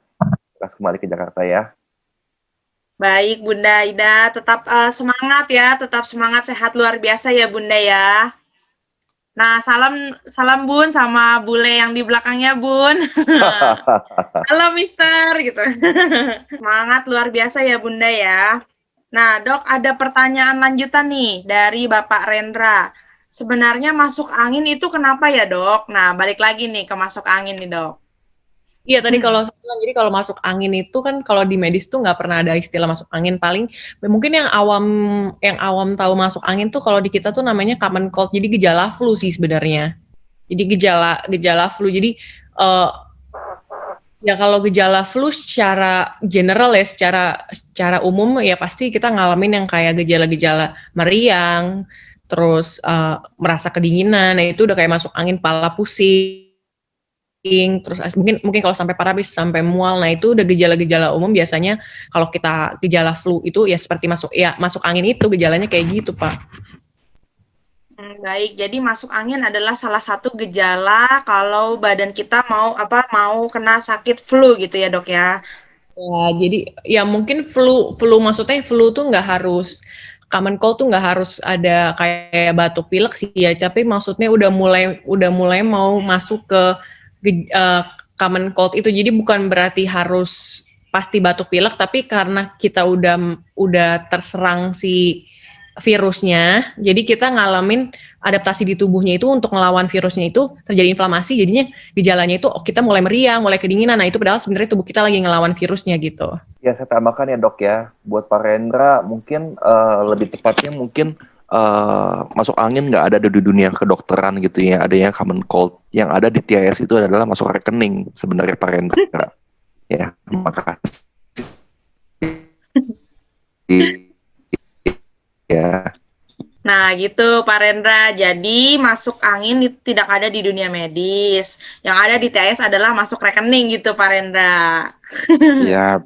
Baik Bunda Ida, tetap semangat ya, tetap semangat, sehat luar biasa ya Bunda ya. Nah, salam Bun sama bule yang di belakangnya Bun. Halo Mister gitu. Semangat luar biasa ya Bunda ya. Nah, Dok, ada pertanyaan lanjutan nih dari Bapak Rendra. Sebenarnya masuk angin itu kenapa ya, Dok? Nah, balik lagi nih ke masuk angin nih, Dok. Iya tadi kalau saya bilang, jadi kalau masuk angin itu kan kalau di medis tuh nggak pernah ada istilah masuk angin, paling mungkin yang awam tahu masuk angin tuh kalau di kita tuh namanya common cold, jadi gejala flu sih sebenarnya. Jadi gejala flu. Jadi ya kalau gejala flu secara general ya, secara umum ya pasti kita ngalamin yang kayak gejala-gejala meriang, terus merasa kedinginan, nah itu udah kayak masuk angin, pala pusing. Terus mungkin kalau sampai parah bisa sampai mual. Nah itu udah gejala-gejala umum biasanya kalau kita gejala flu itu ya seperti masuk angin itu gejalanya kayak gitu Pak. Baik, jadi masuk angin adalah salah satu gejala kalau badan kita mau kena sakit flu gitu ya Dok ya. Ya jadi ya mungkin flu maksudnya flu tuh nggak harus common cold tuh nggak harus ada kayak batuk pilek sih ya, tapi maksudnya udah mulai mau masuk ke common cold itu, jadi bukan berarti harus pasti batuk pilek, tapi karena kita udah terserang si virusnya, jadi kita ngalamin adaptasi di tubuhnya itu untuk ngelawan virusnya itu terjadi inflamasi, jadinya gejalanya itu kita mulai meriang, mulai kedinginan. Nah itu padahal sebenarnya tubuh kita lagi ngelawan virusnya gitu. Ya saya tambahkan ya Dok ya, buat Pak Rendra mungkin lebih tepatnya mungkin masuk angin nggak ada di dunia kedokteran gitu ya, adanya common cold. Yang ada di TIS itu adalah masuk rekening sebenarnya Pak Rendra. Ya, makasih. Ya. Nah gitu Pak Rendra, jadi masuk angin itu tidak ada di dunia medis. Yang ada di TIS adalah masuk rekening gitu Pak Rendra.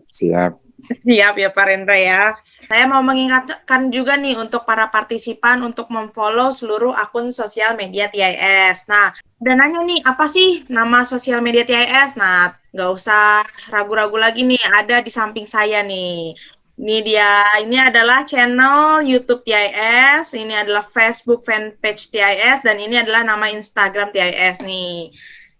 Siap. Siap ya Pak Rendra ya. Saya mau mengingatkan juga nih untuk para partisipan untuk memfollow seluruh akun sosial media TIS. Nah, udah nanya nih, apa sih nama sosial media TIS? Nah, nggak usah ragu-ragu lagi nih, ada di samping saya nih. Ini dia, ini adalah channel YouTube TIS, ini adalah Facebook fanpage TIS, dan ini adalah nama Instagram TIS nih.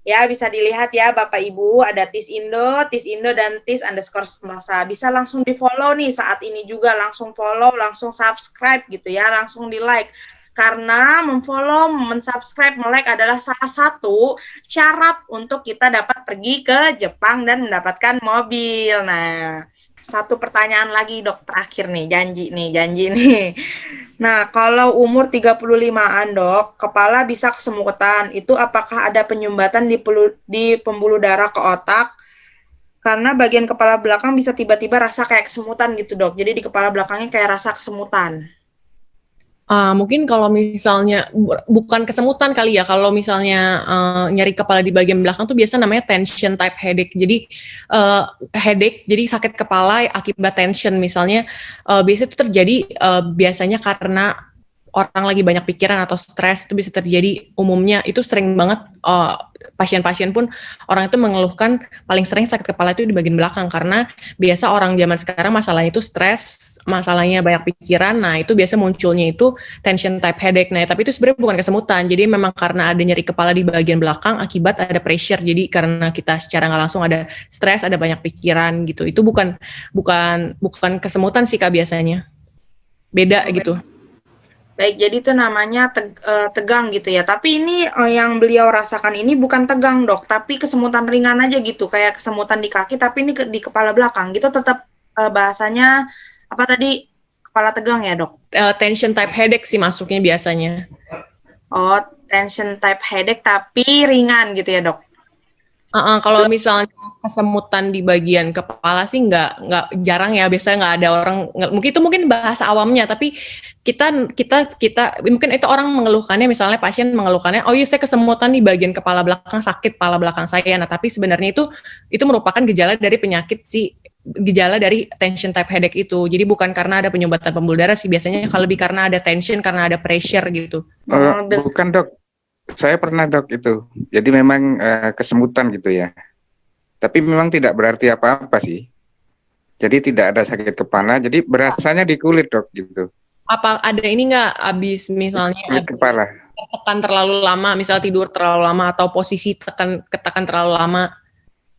Ya, bisa dilihat ya Bapak Ibu, ada TIS Indo, dan TIS_Semasa. Bisa langsung di-follow nih saat ini juga, langsung follow, langsung subscribe gitu ya, langsung di-like. Karena memfollow, mensubscribe, melike adalah salah satu syarat untuk kita dapat pergi ke Jepang dan mendapatkan mobil. Nah, satu pertanyaan lagi Dok, terakhir nih, janji nih. Nah, kalau umur 35-an, Dok, kepala bisa kesemutan. Itu apakah ada penyumbatan di pembuluh darah ke otak? Karena bagian kepala belakang bisa tiba-tiba rasa kayak kesemutan gitu, Dok. Jadi di kepala belakangnya kayak rasa kesemutan. Mungkin kalau misalnya bukan kesemutan kali ya, kalau misalnya nyeri kepala di bagian belakang tuh biasa namanya tension type headache. Jadi headache, jadi sakit kepala akibat tension misalnya, biasanya itu terjadi biasanya karena orang lagi banyak pikiran atau stres, itu bisa terjadi umumnya, itu sering banget pasien-pasien pun orang itu mengeluhkan paling sering sakit kepala itu di bagian belakang, karena biasa orang zaman sekarang masalahnya itu stres, masalahnya banyak pikiran, nah itu biasa munculnya itu tension type headache. Nah, tapi itu sebenarnya bukan kesemutan, jadi memang karena ada nyeri kepala di bagian belakang akibat ada pressure, jadi karena kita secara nggak langsung ada stres, ada banyak pikiran gitu, itu bukan kesemutan sih Kak biasanya, beda gitu. Baik, jadi itu namanya tegang gitu ya. Tapi ini yang beliau rasakan ini bukan tegang, Dok, tapi kesemutan ringan aja gitu, kayak kesemutan di kaki, tapi ini di kepala belakang. Gitu tetap bahasanya apa tadi? Kepala tegang ya, Dok? Tension type headache sih masuknya biasanya. Oh, tension type headache tapi ringan gitu ya, Dok? Kalau misalnya kesemutan di bagian kepala sih nggak jarang ya, biasanya nggak ada orang, mungkin bahasa awamnya, tapi kita mungkin itu orang mengeluhkannya, misalnya pasien mengeluhkannya, oh iya saya kesemutan di bagian kepala belakang, sakit kepala belakang saya. Nah, tapi sebenarnya itu merupakan gejala dari gejala dari tension type headache itu. Jadi bukan karena ada penyumbatan pembuluh darah sih, biasanya kalau lebih karena ada tension, karena ada pressure gitu. Bukan dok, saya pernah dok itu. Jadi memang kesemutan gitu ya. Tapi memang tidak berarti apa-apa sih. Jadi tidak ada sakit kepala, jadi berasanya di kulit dok gitu. Apa ada ini nggak, abis misalnya Kulit kepala. tekan terlalu lama, misal tidur terlalu lama atau posisi ketekan terlalu lama?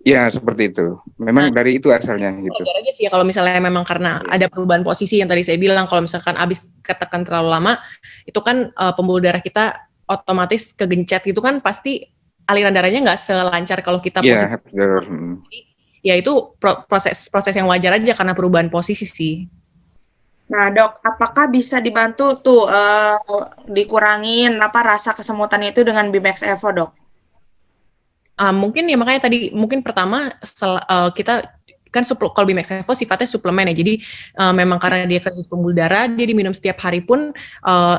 Ya seperti itu. Memang dari itu asalnya gitu. Wajar aja sih kalau misalnya memang karena ada perubahan posisi yang tadi saya bilang, kalau misalkan abis ketekan terlalu lama, itu kan pembuluh darah kita otomatis kegencet gitu kan, pasti aliran darahnya nggak selancar kalau kita posisi. Iya, betul. Ya itu proses yang wajar aja karena perubahan posisi sih. Nah, Dok, apakah bisa dibantu tuh dikurangin rasa kesemutan itu dengan Bimax Evo, Dok? Mungkin ya makanya tadi mungkin pertama kita kan kalau Bimax Evo sifatnya suplemen ya, jadi memang karena dia kerja pembuluh darah, dia diminum setiap hari pun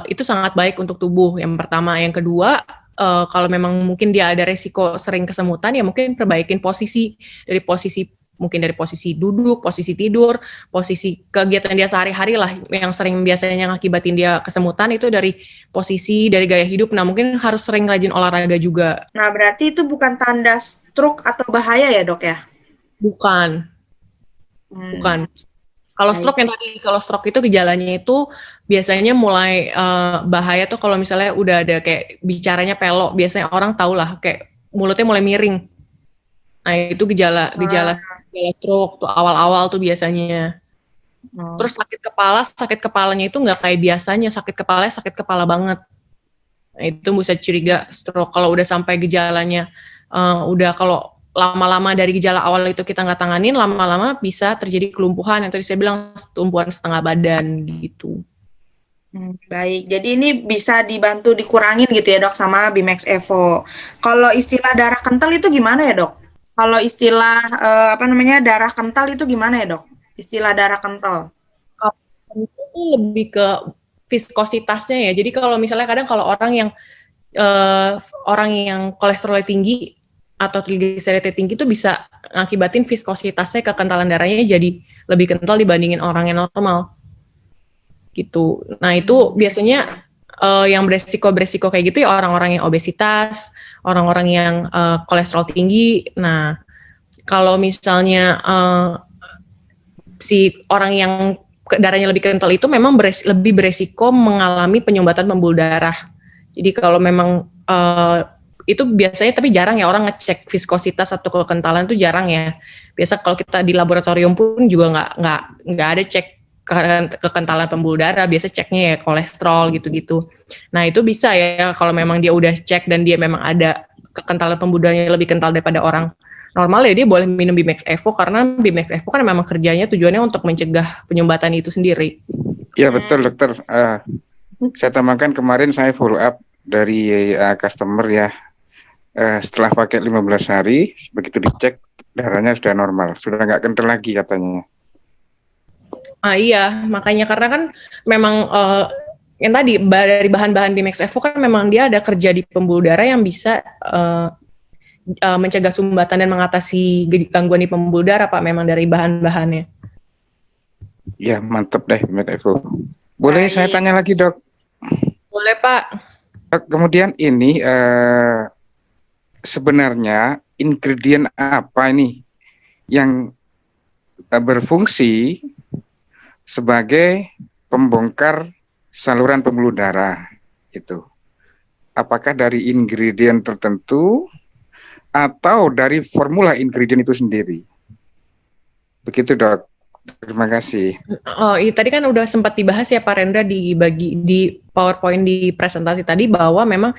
itu sangat baik untuk tubuh. Yang pertama, yang kedua, kalau memang mungkin dia ada resiko sering kesemutan, ya mungkin perbaikin posisi mungkin dari posisi duduk, posisi tidur, posisi kegiatan dia sehari-hari lah, yang sering biasanya ngakibatin dia kesemutan itu dari posisi, dari gaya hidup. Nah, mungkin harus sering rajin olahraga juga. Nah, berarti itu bukan tanda stroke atau bahaya ya, Dok ya? Bukan. Kalau stroke itu gejalanya itu biasanya mulai bahaya tuh kalau misalnya udah ada kayak bicaranya pelok, biasanya orang tahu lah kayak mulutnya mulai miring. Nah, itu gejala stroke tuh awal-awal tuh biasanya. Terus sakit kepalanya itu nggak kayak biasanya, sakit kepala banget. Nah, itu bisa curiga stroke. Kalau udah sampai gejalanya, kalau lama-lama dari gejala awal itu kita nggak tanganin, lama-lama bisa terjadi kelumpuhan, yang tadi saya bilang tumpuan setengah badan gitu. Baik, jadi ini bisa dibantu dikurangin gitu ya, Dok, sama Bimax Evo. Kalau istilah darah kental itu gimana ya, Dok? Kalau istilah darah kental itu gimana ya, Dok? Istilah darah kental. Itu lebih ke viskositasnya ya. Jadi kalau misalnya kadang kalau orang yang kolesterol tinggi atau trigliseridnya tinggi itu bisa ngakibatin viskositasnya, kekentalan darahnya jadi lebih kental dibandingin orang yang normal. Gitu. Nah, itu biasanya yang beresiko kayak gitu ya orang-orang yang obesitas, orang-orang yang kolesterol tinggi. Nah, kalau misalnya si orang yang darahnya lebih kental itu memang lebih beresiko mengalami penyumbatan pembuluh darah. Jadi kalau memang itu biasanya, tapi jarang ya orang ngecek viskositas atau kekentalan, itu jarang ya. Biasa kalau kita di laboratorium pun juga nggak ada cek kekentalan pembuluh darah, biasa ceknya ya kolesterol gitu-gitu. Nah, itu bisa ya kalau memang dia udah cek dan dia memang ada kekentalan pembuluh darahnya lebih kental daripada orang normal, ya dia boleh minum Bimax Evo, karena Bimax Evo kan memang kerjanya tujuannya untuk mencegah penyumbatan itu sendiri. Iya betul dokter. Saya tambahkan kemarin saya follow up dari customer ya. Setelah pakai 15 hari, begitu dicek darahnya sudah normal, sudah nggak kental lagi katanya. Iya, makanya karena kan memang yang tadi dari bahan-bahan Bimax Evo kan memang dia ada kerja di pembuluh darah yang bisa mencegah sumbatan dan mengatasi gangguan di pembuluh darah, Pak, memang dari bahan-bahannya. Ya, mantap deh Bimax Evo. Boleh saya tanya lagi, Dok? Boleh, Pak. Dok, kemudian ini sebenarnya ingredient apa ini yang berfungsi sebagai pembongkar saluran pembuluh darah itu? Apakah dari ingredient tertentu atau dari formula ingredient itu sendiri? Begitu, Dok. Terima kasih. Oh, tadi kan udah sempat dibahas ya Pak Rendra di PowerPoint di presentasi tadi bahwa memang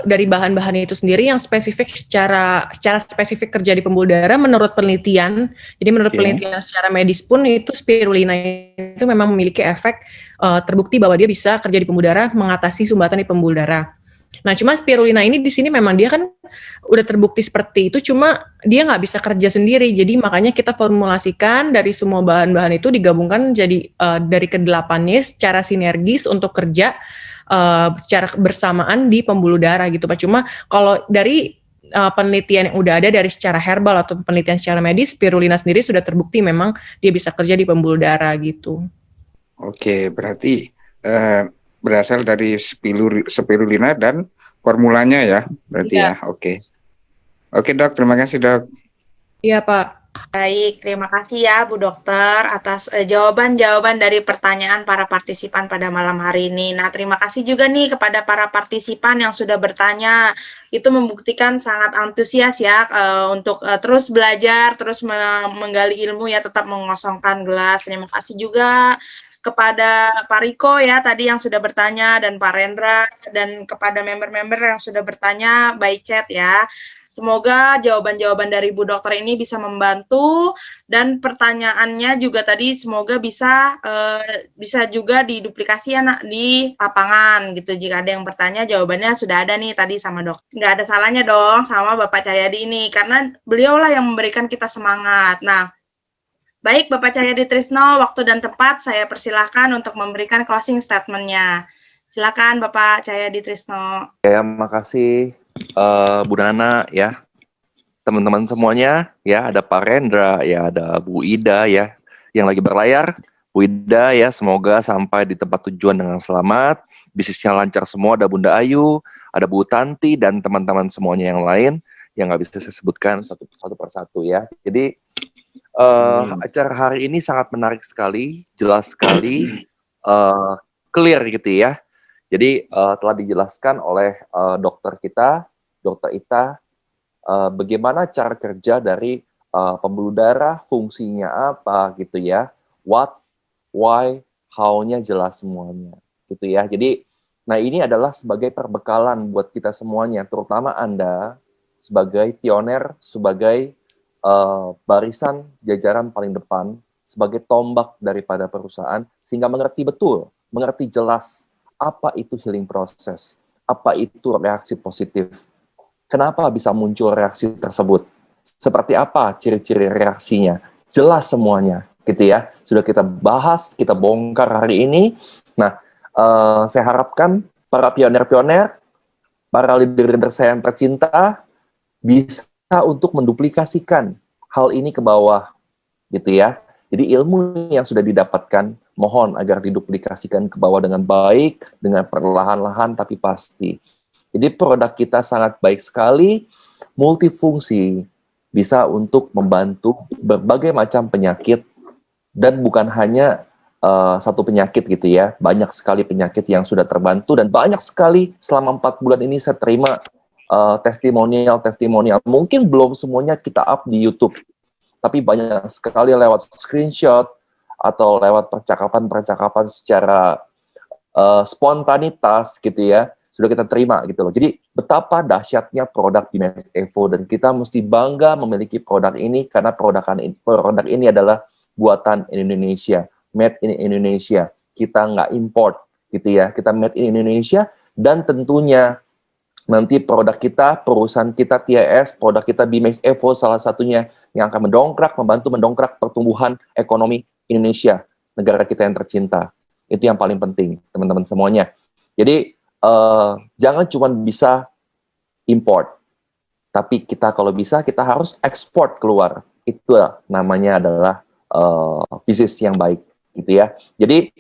dari bahan-bahan itu sendiri yang spesifik secara spesifik kerja di pembuluh darah menurut penelitian. Jadi menurut penelitian secara medis pun itu spirulina itu memang memiliki efek terbukti bahwa dia bisa kerja di pembuluh darah, mengatasi sumbatan di pembuluh darah. Nah, cuma spirulina ini di sini memang dia kan udah terbukti seperti itu, cuma dia nggak bisa kerja sendiri. Jadi makanya kita formulasikan dari semua bahan-bahan itu digabungkan jadi dari kedelapannya secara sinergis untuk kerja secara bersamaan di pembuluh darah gitu Pak. Cuma kalau dari penelitian yang udah ada dari secara herbal atau penelitian secara medis, spirulina sendiri sudah terbukti memang dia bisa kerja di pembuluh darah gitu. Oke, berarti berasal dari spirulina dan formulanya ya, berarti ya. Oke. Oke, Dok, terima kasih, Dok. Iya, Pak. Baik, terima kasih ya Bu Dokter atas jawaban-jawaban dari pertanyaan para partisipan pada malam hari ini. Nah, terima kasih juga nih kepada para partisipan yang sudah bertanya. Itu membuktikan sangat antusias ya untuk terus belajar, terus menggali ilmu ya, tetap mengosongkan gelas. Terima kasih juga kepada Pak Riko ya tadi yang sudah bertanya, dan Pak Rendra, dan kepada member-member yang sudah bertanya by chat ya. Semoga jawaban-jawaban dari Bu Dokter ini bisa membantu, dan pertanyaannya juga tadi semoga bisa juga diduplikasi ya di lapangan gitu. Jika ada yang bertanya, jawabannya sudah ada nih tadi sama Dok. Nggak ada salahnya dong sama Bapak Cahyadi ini, karena beliaulah yang memberikan kita semangat. Nah, baik, Bapak Cahyadi Trisno, waktu dan tempat saya persilahkan untuk memberikan closing statement-nya. Silakan Bapak Cahyadi Trisno. Ya, makasih Bu Nana ya, teman-teman semuanya ya, ada Pak Rendra ya, ada Bu Ida ya, yang lagi berlayar. Bu Ida ya, semoga sampai di tempat tujuan dengan selamat, bisnisnya lancar semua. Ada Bunda Ayu, ada Bu Tanti, dan teman-teman semuanya yang lain yang nggak bisa saya sebutkan satu persatu ya. Jadi acara hari ini sangat menarik sekali, jelas sekali, clear gitu ya. Jadi telah dijelaskan oleh dokter kita, Dokter Ita, bagaimana cara kerja dari pembuluh darah, fungsinya apa gitu ya, what, why, how-nya jelas semuanya gitu ya. Jadi, nah ini adalah sebagai perbekalan buat kita semuanya, terutama Anda sebagai pioner, sebagai barisan jajaran paling depan, sebagai tombak daripada perusahaan, sehingga mengerti betul, mengerti jelas apa itu healing process, apa itu reaksi positif, kenapa bisa muncul reaksi tersebut, seperti apa ciri-ciri reaksinya, jelas semuanya, gitu ya. Sudah kita bahas, kita bongkar hari ini. Nah, saya harapkan para pioner-pioner, para leader-leader saya yang tercinta, bisa untuk menduplikasikan hal ini ke bawah, gitu ya. Jadi ilmu yang sudah didapatkan, mohon agar diduplikasikan ke bawah dengan baik, dengan perlahan-lahan tapi pasti. Jadi produk kita sangat baik sekali, multifungsi, bisa untuk membantu berbagai macam penyakit, dan bukan hanya satu penyakit gitu ya, banyak sekali penyakit yang sudah terbantu, dan banyak sekali selama 4 bulan ini saya terima testimonial. Mungkin belum semuanya kita up di YouTube, tapi banyak sekali lewat screenshot atau lewat percakapan secara spontanitas gitu ya, sudah kita terima gitu loh. Jadi betapa dahsyatnya produk Bimax Evo, dan kita mesti bangga memiliki produk ini, karena produk ini adalah buatan Indonesia, made in Indonesia. Kita nggak import, gitu ya. Kita made in Indonesia, dan tentunya nanti produk kita, perusahaan kita TIS, produk kita BMX Evo salah satunya yang akan membantu mendongkrak pertumbuhan ekonomi Indonesia, negara kita yang tercinta. Itu yang paling penting, teman-teman semuanya. Jadi jangan cuma bisa import, tapi kita kalau bisa kita harus ekspor keluar. Itu namanya adalah bisnis yang baik, gitu ya. Jadi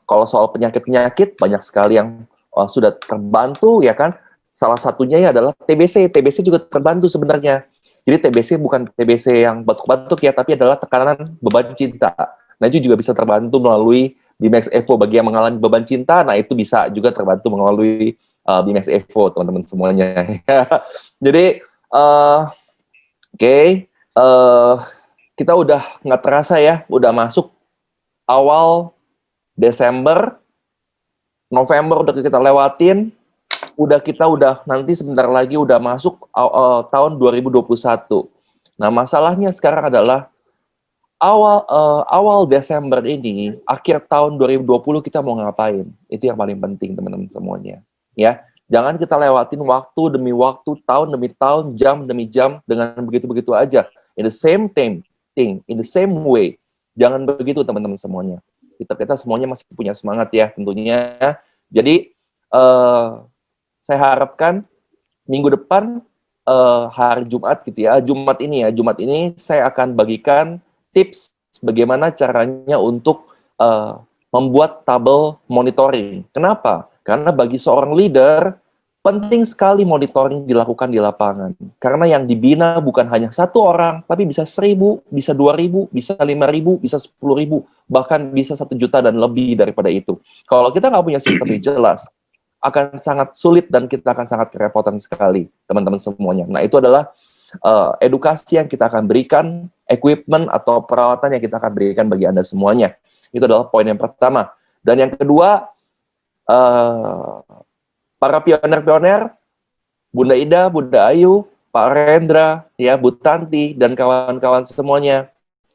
kalau soal penyakit-penyakit banyak sekali yang sudah terbantu, ya kan. Salah satunya ya adalah TBC. TBC juga terbantu sebenarnya. Jadi TBC bukan TBC yang batuk-batuk ya, tapi adalah tekanan beban cinta. Nah itu juga bisa terbantu melalui BMX Evo bagi yang mengalami beban cinta. Nah itu bisa juga terbantu melalui BMX Evo, teman-teman semuanya. Jadi kita udah nggak terasa ya, udah masuk awal Desember, November udah kita lewatin, kita udah nanti sebentar lagi udah masuk tahun 2021. Nah masalahnya sekarang adalah awal Desember ini, akhir tahun 2020 kita mau ngapain? Itu yang paling penting, teman-teman semuanya. Ya, jangan kita lewatin waktu demi waktu, tahun demi tahun, jam demi jam dengan begitu-begitu aja. In the same thing, in the same way. Jangan begitu, teman-teman semuanya. Kita semuanya masih punya semangat ya, tentunya. Jadi saya harapkan minggu depan hari Jumat gitu ya, Jumat ini saya akan bagikan tips bagaimana caranya untuk membuat tabel monitoring. Kenapa? Karena bagi seorang leader, penting sekali monitoring dilakukan di lapangan. Karena yang dibina bukan hanya satu orang, tapi bisa 1.000, bisa 2.000, bisa 5.000, bisa 10.000, bahkan bisa 1 juta dan lebih daripada itu. Kalau kita nggak punya sistem yang jelas, akan sangat sulit dan kita akan sangat kerepotan sekali, teman-teman semuanya. Nah, itu adalah edukasi yang kita akan berikan, equipment atau peralatan yang kita akan berikan bagi Anda semuanya. Itu adalah poin yang pertama. Dan yang kedua, para pioner-pioner, Bunda Ida, Bunda Ayu, Pak Rendra, ya, Bu Tanti, dan kawan-kawan semuanya.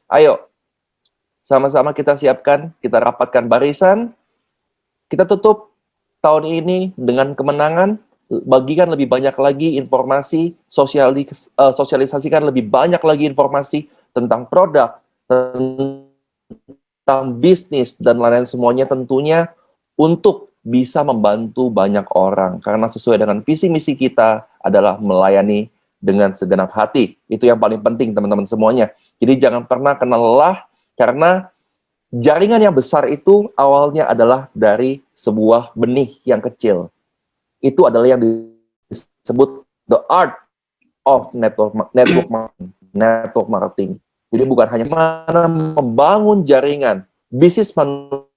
Ayo, sama-sama kita siapkan, kita rapatkan barisan, kita tutup tahun ini dengan kemenangan, bagikan lebih banyak lagi informasi, sosialisasikan lebih banyak lagi informasi tentang produk, tentang bisnis, dan lain-lain semuanya tentunya untuk bisa membantu banyak orang. Karena sesuai dengan visi misi kita adalah melayani dengan segenap hati. Itu yang paling penting, teman-teman semuanya. Jadi jangan pernah kena lelah, karena jaringan yang besar itu awalnya adalah dari sebuah benih yang kecil. Itu adalah yang disebut the art of network marketing. Jadi bukan hanya mana membangun jaringan, bisnis manusia,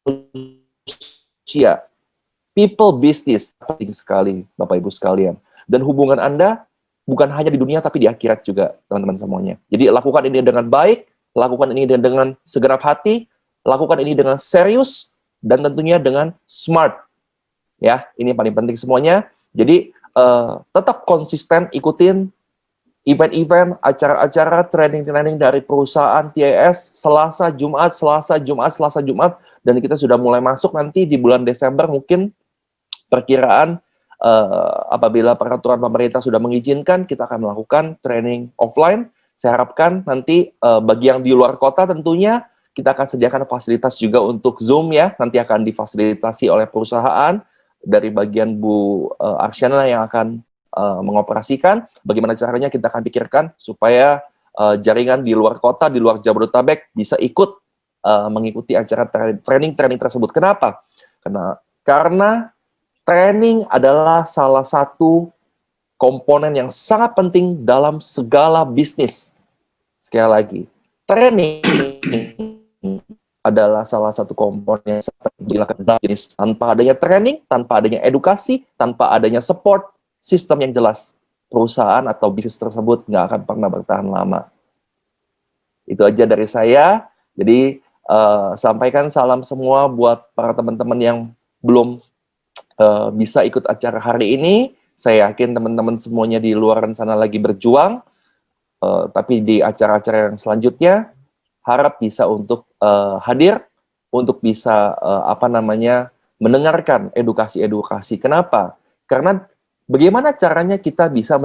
people business, penting sekali Bapak Ibu sekalian. Dan hubungan Anda bukan hanya di dunia tapi di akhirat juga, teman-teman semuanya. Jadi lakukan ini dengan baik, lakukan ini dengan segenap hati, lakukan ini dengan serius, dan tentunya dengan smart. Ya, ini yang paling penting semuanya. Jadi tetap konsisten ikutin event-event, acara-acara, training-training dari perusahaan TIS Selasa, Jumat, dan kita sudah mulai masuk nanti di bulan Desember, mungkin perkiraan apabila peraturan pemerintah sudah mengizinkan, kita akan melakukan training offline. Saya harapkan nanti bagi yang di luar kota tentunya kita akan sediakan fasilitas juga untuk Zoom ya, nanti akan difasilitasi oleh perusahaan dari bagian Bu Arsyana yang akan mengoperasikan. Bagaimana caranya kita akan pikirkan supaya jaringan di luar kota, di luar Jabodetabek bisa ikut mengikuti acara training tersebut. Kenapa? Karena training adalah salah satu komponen yang sangat penting dalam segala bisnis. Sekali lagi, training adalah salah satu komponen yang sangat dilakukan dalam bisnis. Tanpa adanya training, tanpa adanya edukasi, tanpa adanya support sistem yang jelas, perusahaan atau bisnis tersebut nggak akan pernah bertahan lama. Itu aja dari saya. Jadi sampaikan salam semua buat para teman-teman yang belum bisa ikut acara hari ini. Saya yakin teman-teman semuanya di luar sana lagi berjuang, tapi di acara-acara yang selanjutnya harap bisa untuk hadir, untuk bisa mendengarkan edukasi-edukasi. Kenapa? Karena bagaimana caranya kita bisa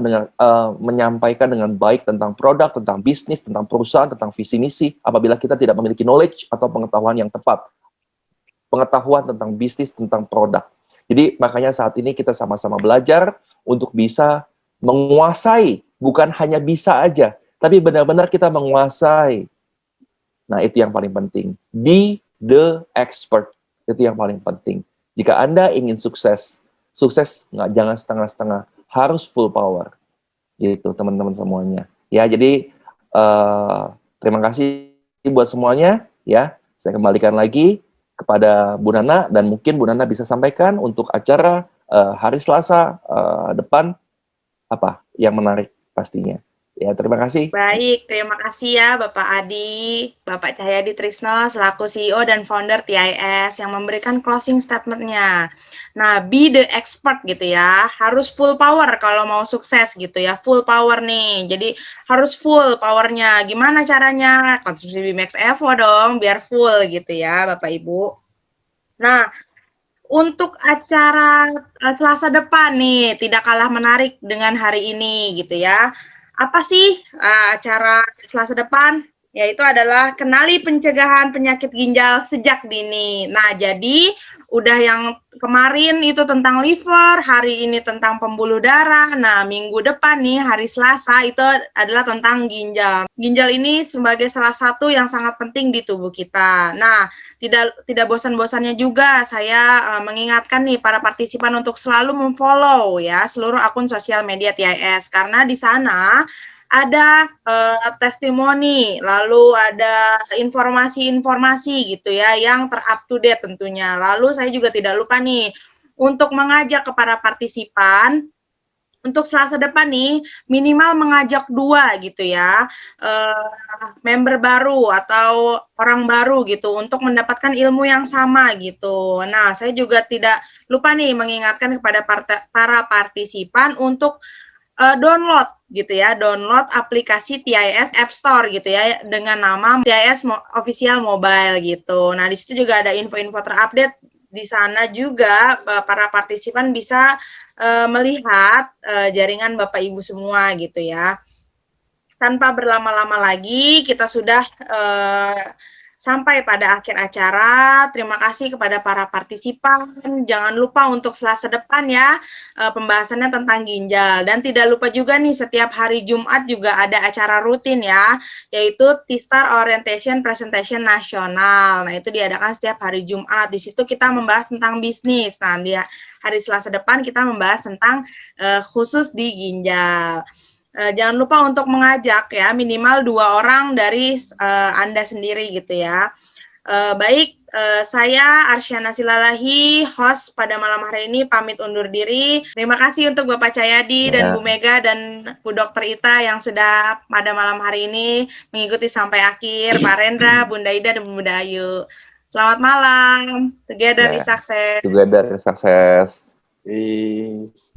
menyampaikan dengan baik tentang produk, tentang bisnis, tentang perusahaan, tentang visi misi apabila kita tidak memiliki knowledge atau pengetahuan yang tepat. Pengetahuan tentang bisnis, tentang produk. Jadi makanya saat ini kita sama-sama belajar untuk bisa menguasai, bukan hanya bisa aja, tapi benar-benar kita menguasai. Nah, itu yang paling penting. Be the expert. Itu yang paling penting. Jika Anda ingin sukses jangan setengah-setengah, harus full power. Gitu, teman-teman semuanya. Ya, jadi terima kasih buat semuanya. Ya, saya kembalikan lagi kepada Bu Nana, dan mungkin Bu Nana bisa sampaikan untuk acara hari Selasa depan apa yang menarik pastinya. Ya, terima kasih. Baik, terima kasih ya Bapak Adi, Bapak Cahyadi Trisno selaku CEO dan founder TIS yang memberikan closing statement-nya. Nah, be the expert gitu ya, harus full power kalau mau sukses gitu ya, full power nih. Jadi harus full powernya. Gimana caranya? Konsumsi Bimax Evo dong, biar full gitu ya Bapak Ibu. Nah, untuk acara Selasa depan nih, tidak kalah menarik dengan hari ini gitu ya. Apa sih acara Selasa depan? Yaitu adalah kenali pencegahan penyakit ginjal sejak dini. Nah, jadi udah yang kemarin itu tentang liver, hari ini tentang pembuluh darah. Nah, minggu depan nih, hari Selasa itu adalah tentang ginjal. Ginjal ini sebagai salah satu yang sangat penting di tubuh kita. Nah, tidak bosan-bosannya juga saya mengingatkan nih para partisipan untuk selalu memfollow ya seluruh akun sosial media TIS, karena di sana ada testimoni, lalu ada informasi-informasi gitu ya yang ter-up to date tentunya. Lalu saya juga tidak lupa nih untuk mengajak kepada partisipan untuk Selasa depan nih minimal mengajak 2 gitu ya member baru atau orang baru gitu untuk mendapatkan ilmu yang sama gitu. Nah, saya juga tidak lupa nih mengingatkan kepada para partisipan untuk download gitu ya, download aplikasi TIS App Store gitu ya dengan nama TIS Official Mobile gitu. Nah, di situ juga ada info-info terupdate. Di sana juga para partisipan bisa melihat jaringan Bapak Ibu semua gitu ya. Tanpa berlama-lama lagi, kita sudah sampai pada akhir acara. Terima kasih kepada para partisipan. Jangan lupa untuk Selasa depan ya, pembahasannya tentang ginjal. Dan tidak lupa juga nih, setiap hari Jumat juga ada acara rutin ya, yaitu T-Star Orientation Presentation Nasional. Nah, itu diadakan setiap hari Jumat. Di situ kita membahas tentang bisnis. Nah, di hari Selasa depan kita membahas tentang khusus di ginjal. Jangan lupa untuk mengajak ya minimal 2 orang dari Anda sendiri gitu ya. Baik, saya Arsyana Silalahi, host pada malam hari ini, pamit undur diri. Terima kasih untuk Bapak Cahyadi dan Bu Mega dan Bu Dr. Ita yang sudah pada malam hari ini mengikuti sampai akhir, Pak Rendra, Bunda Ida, dan Bunda Ayu. Selamat malam, together is success. Together is success. Peace.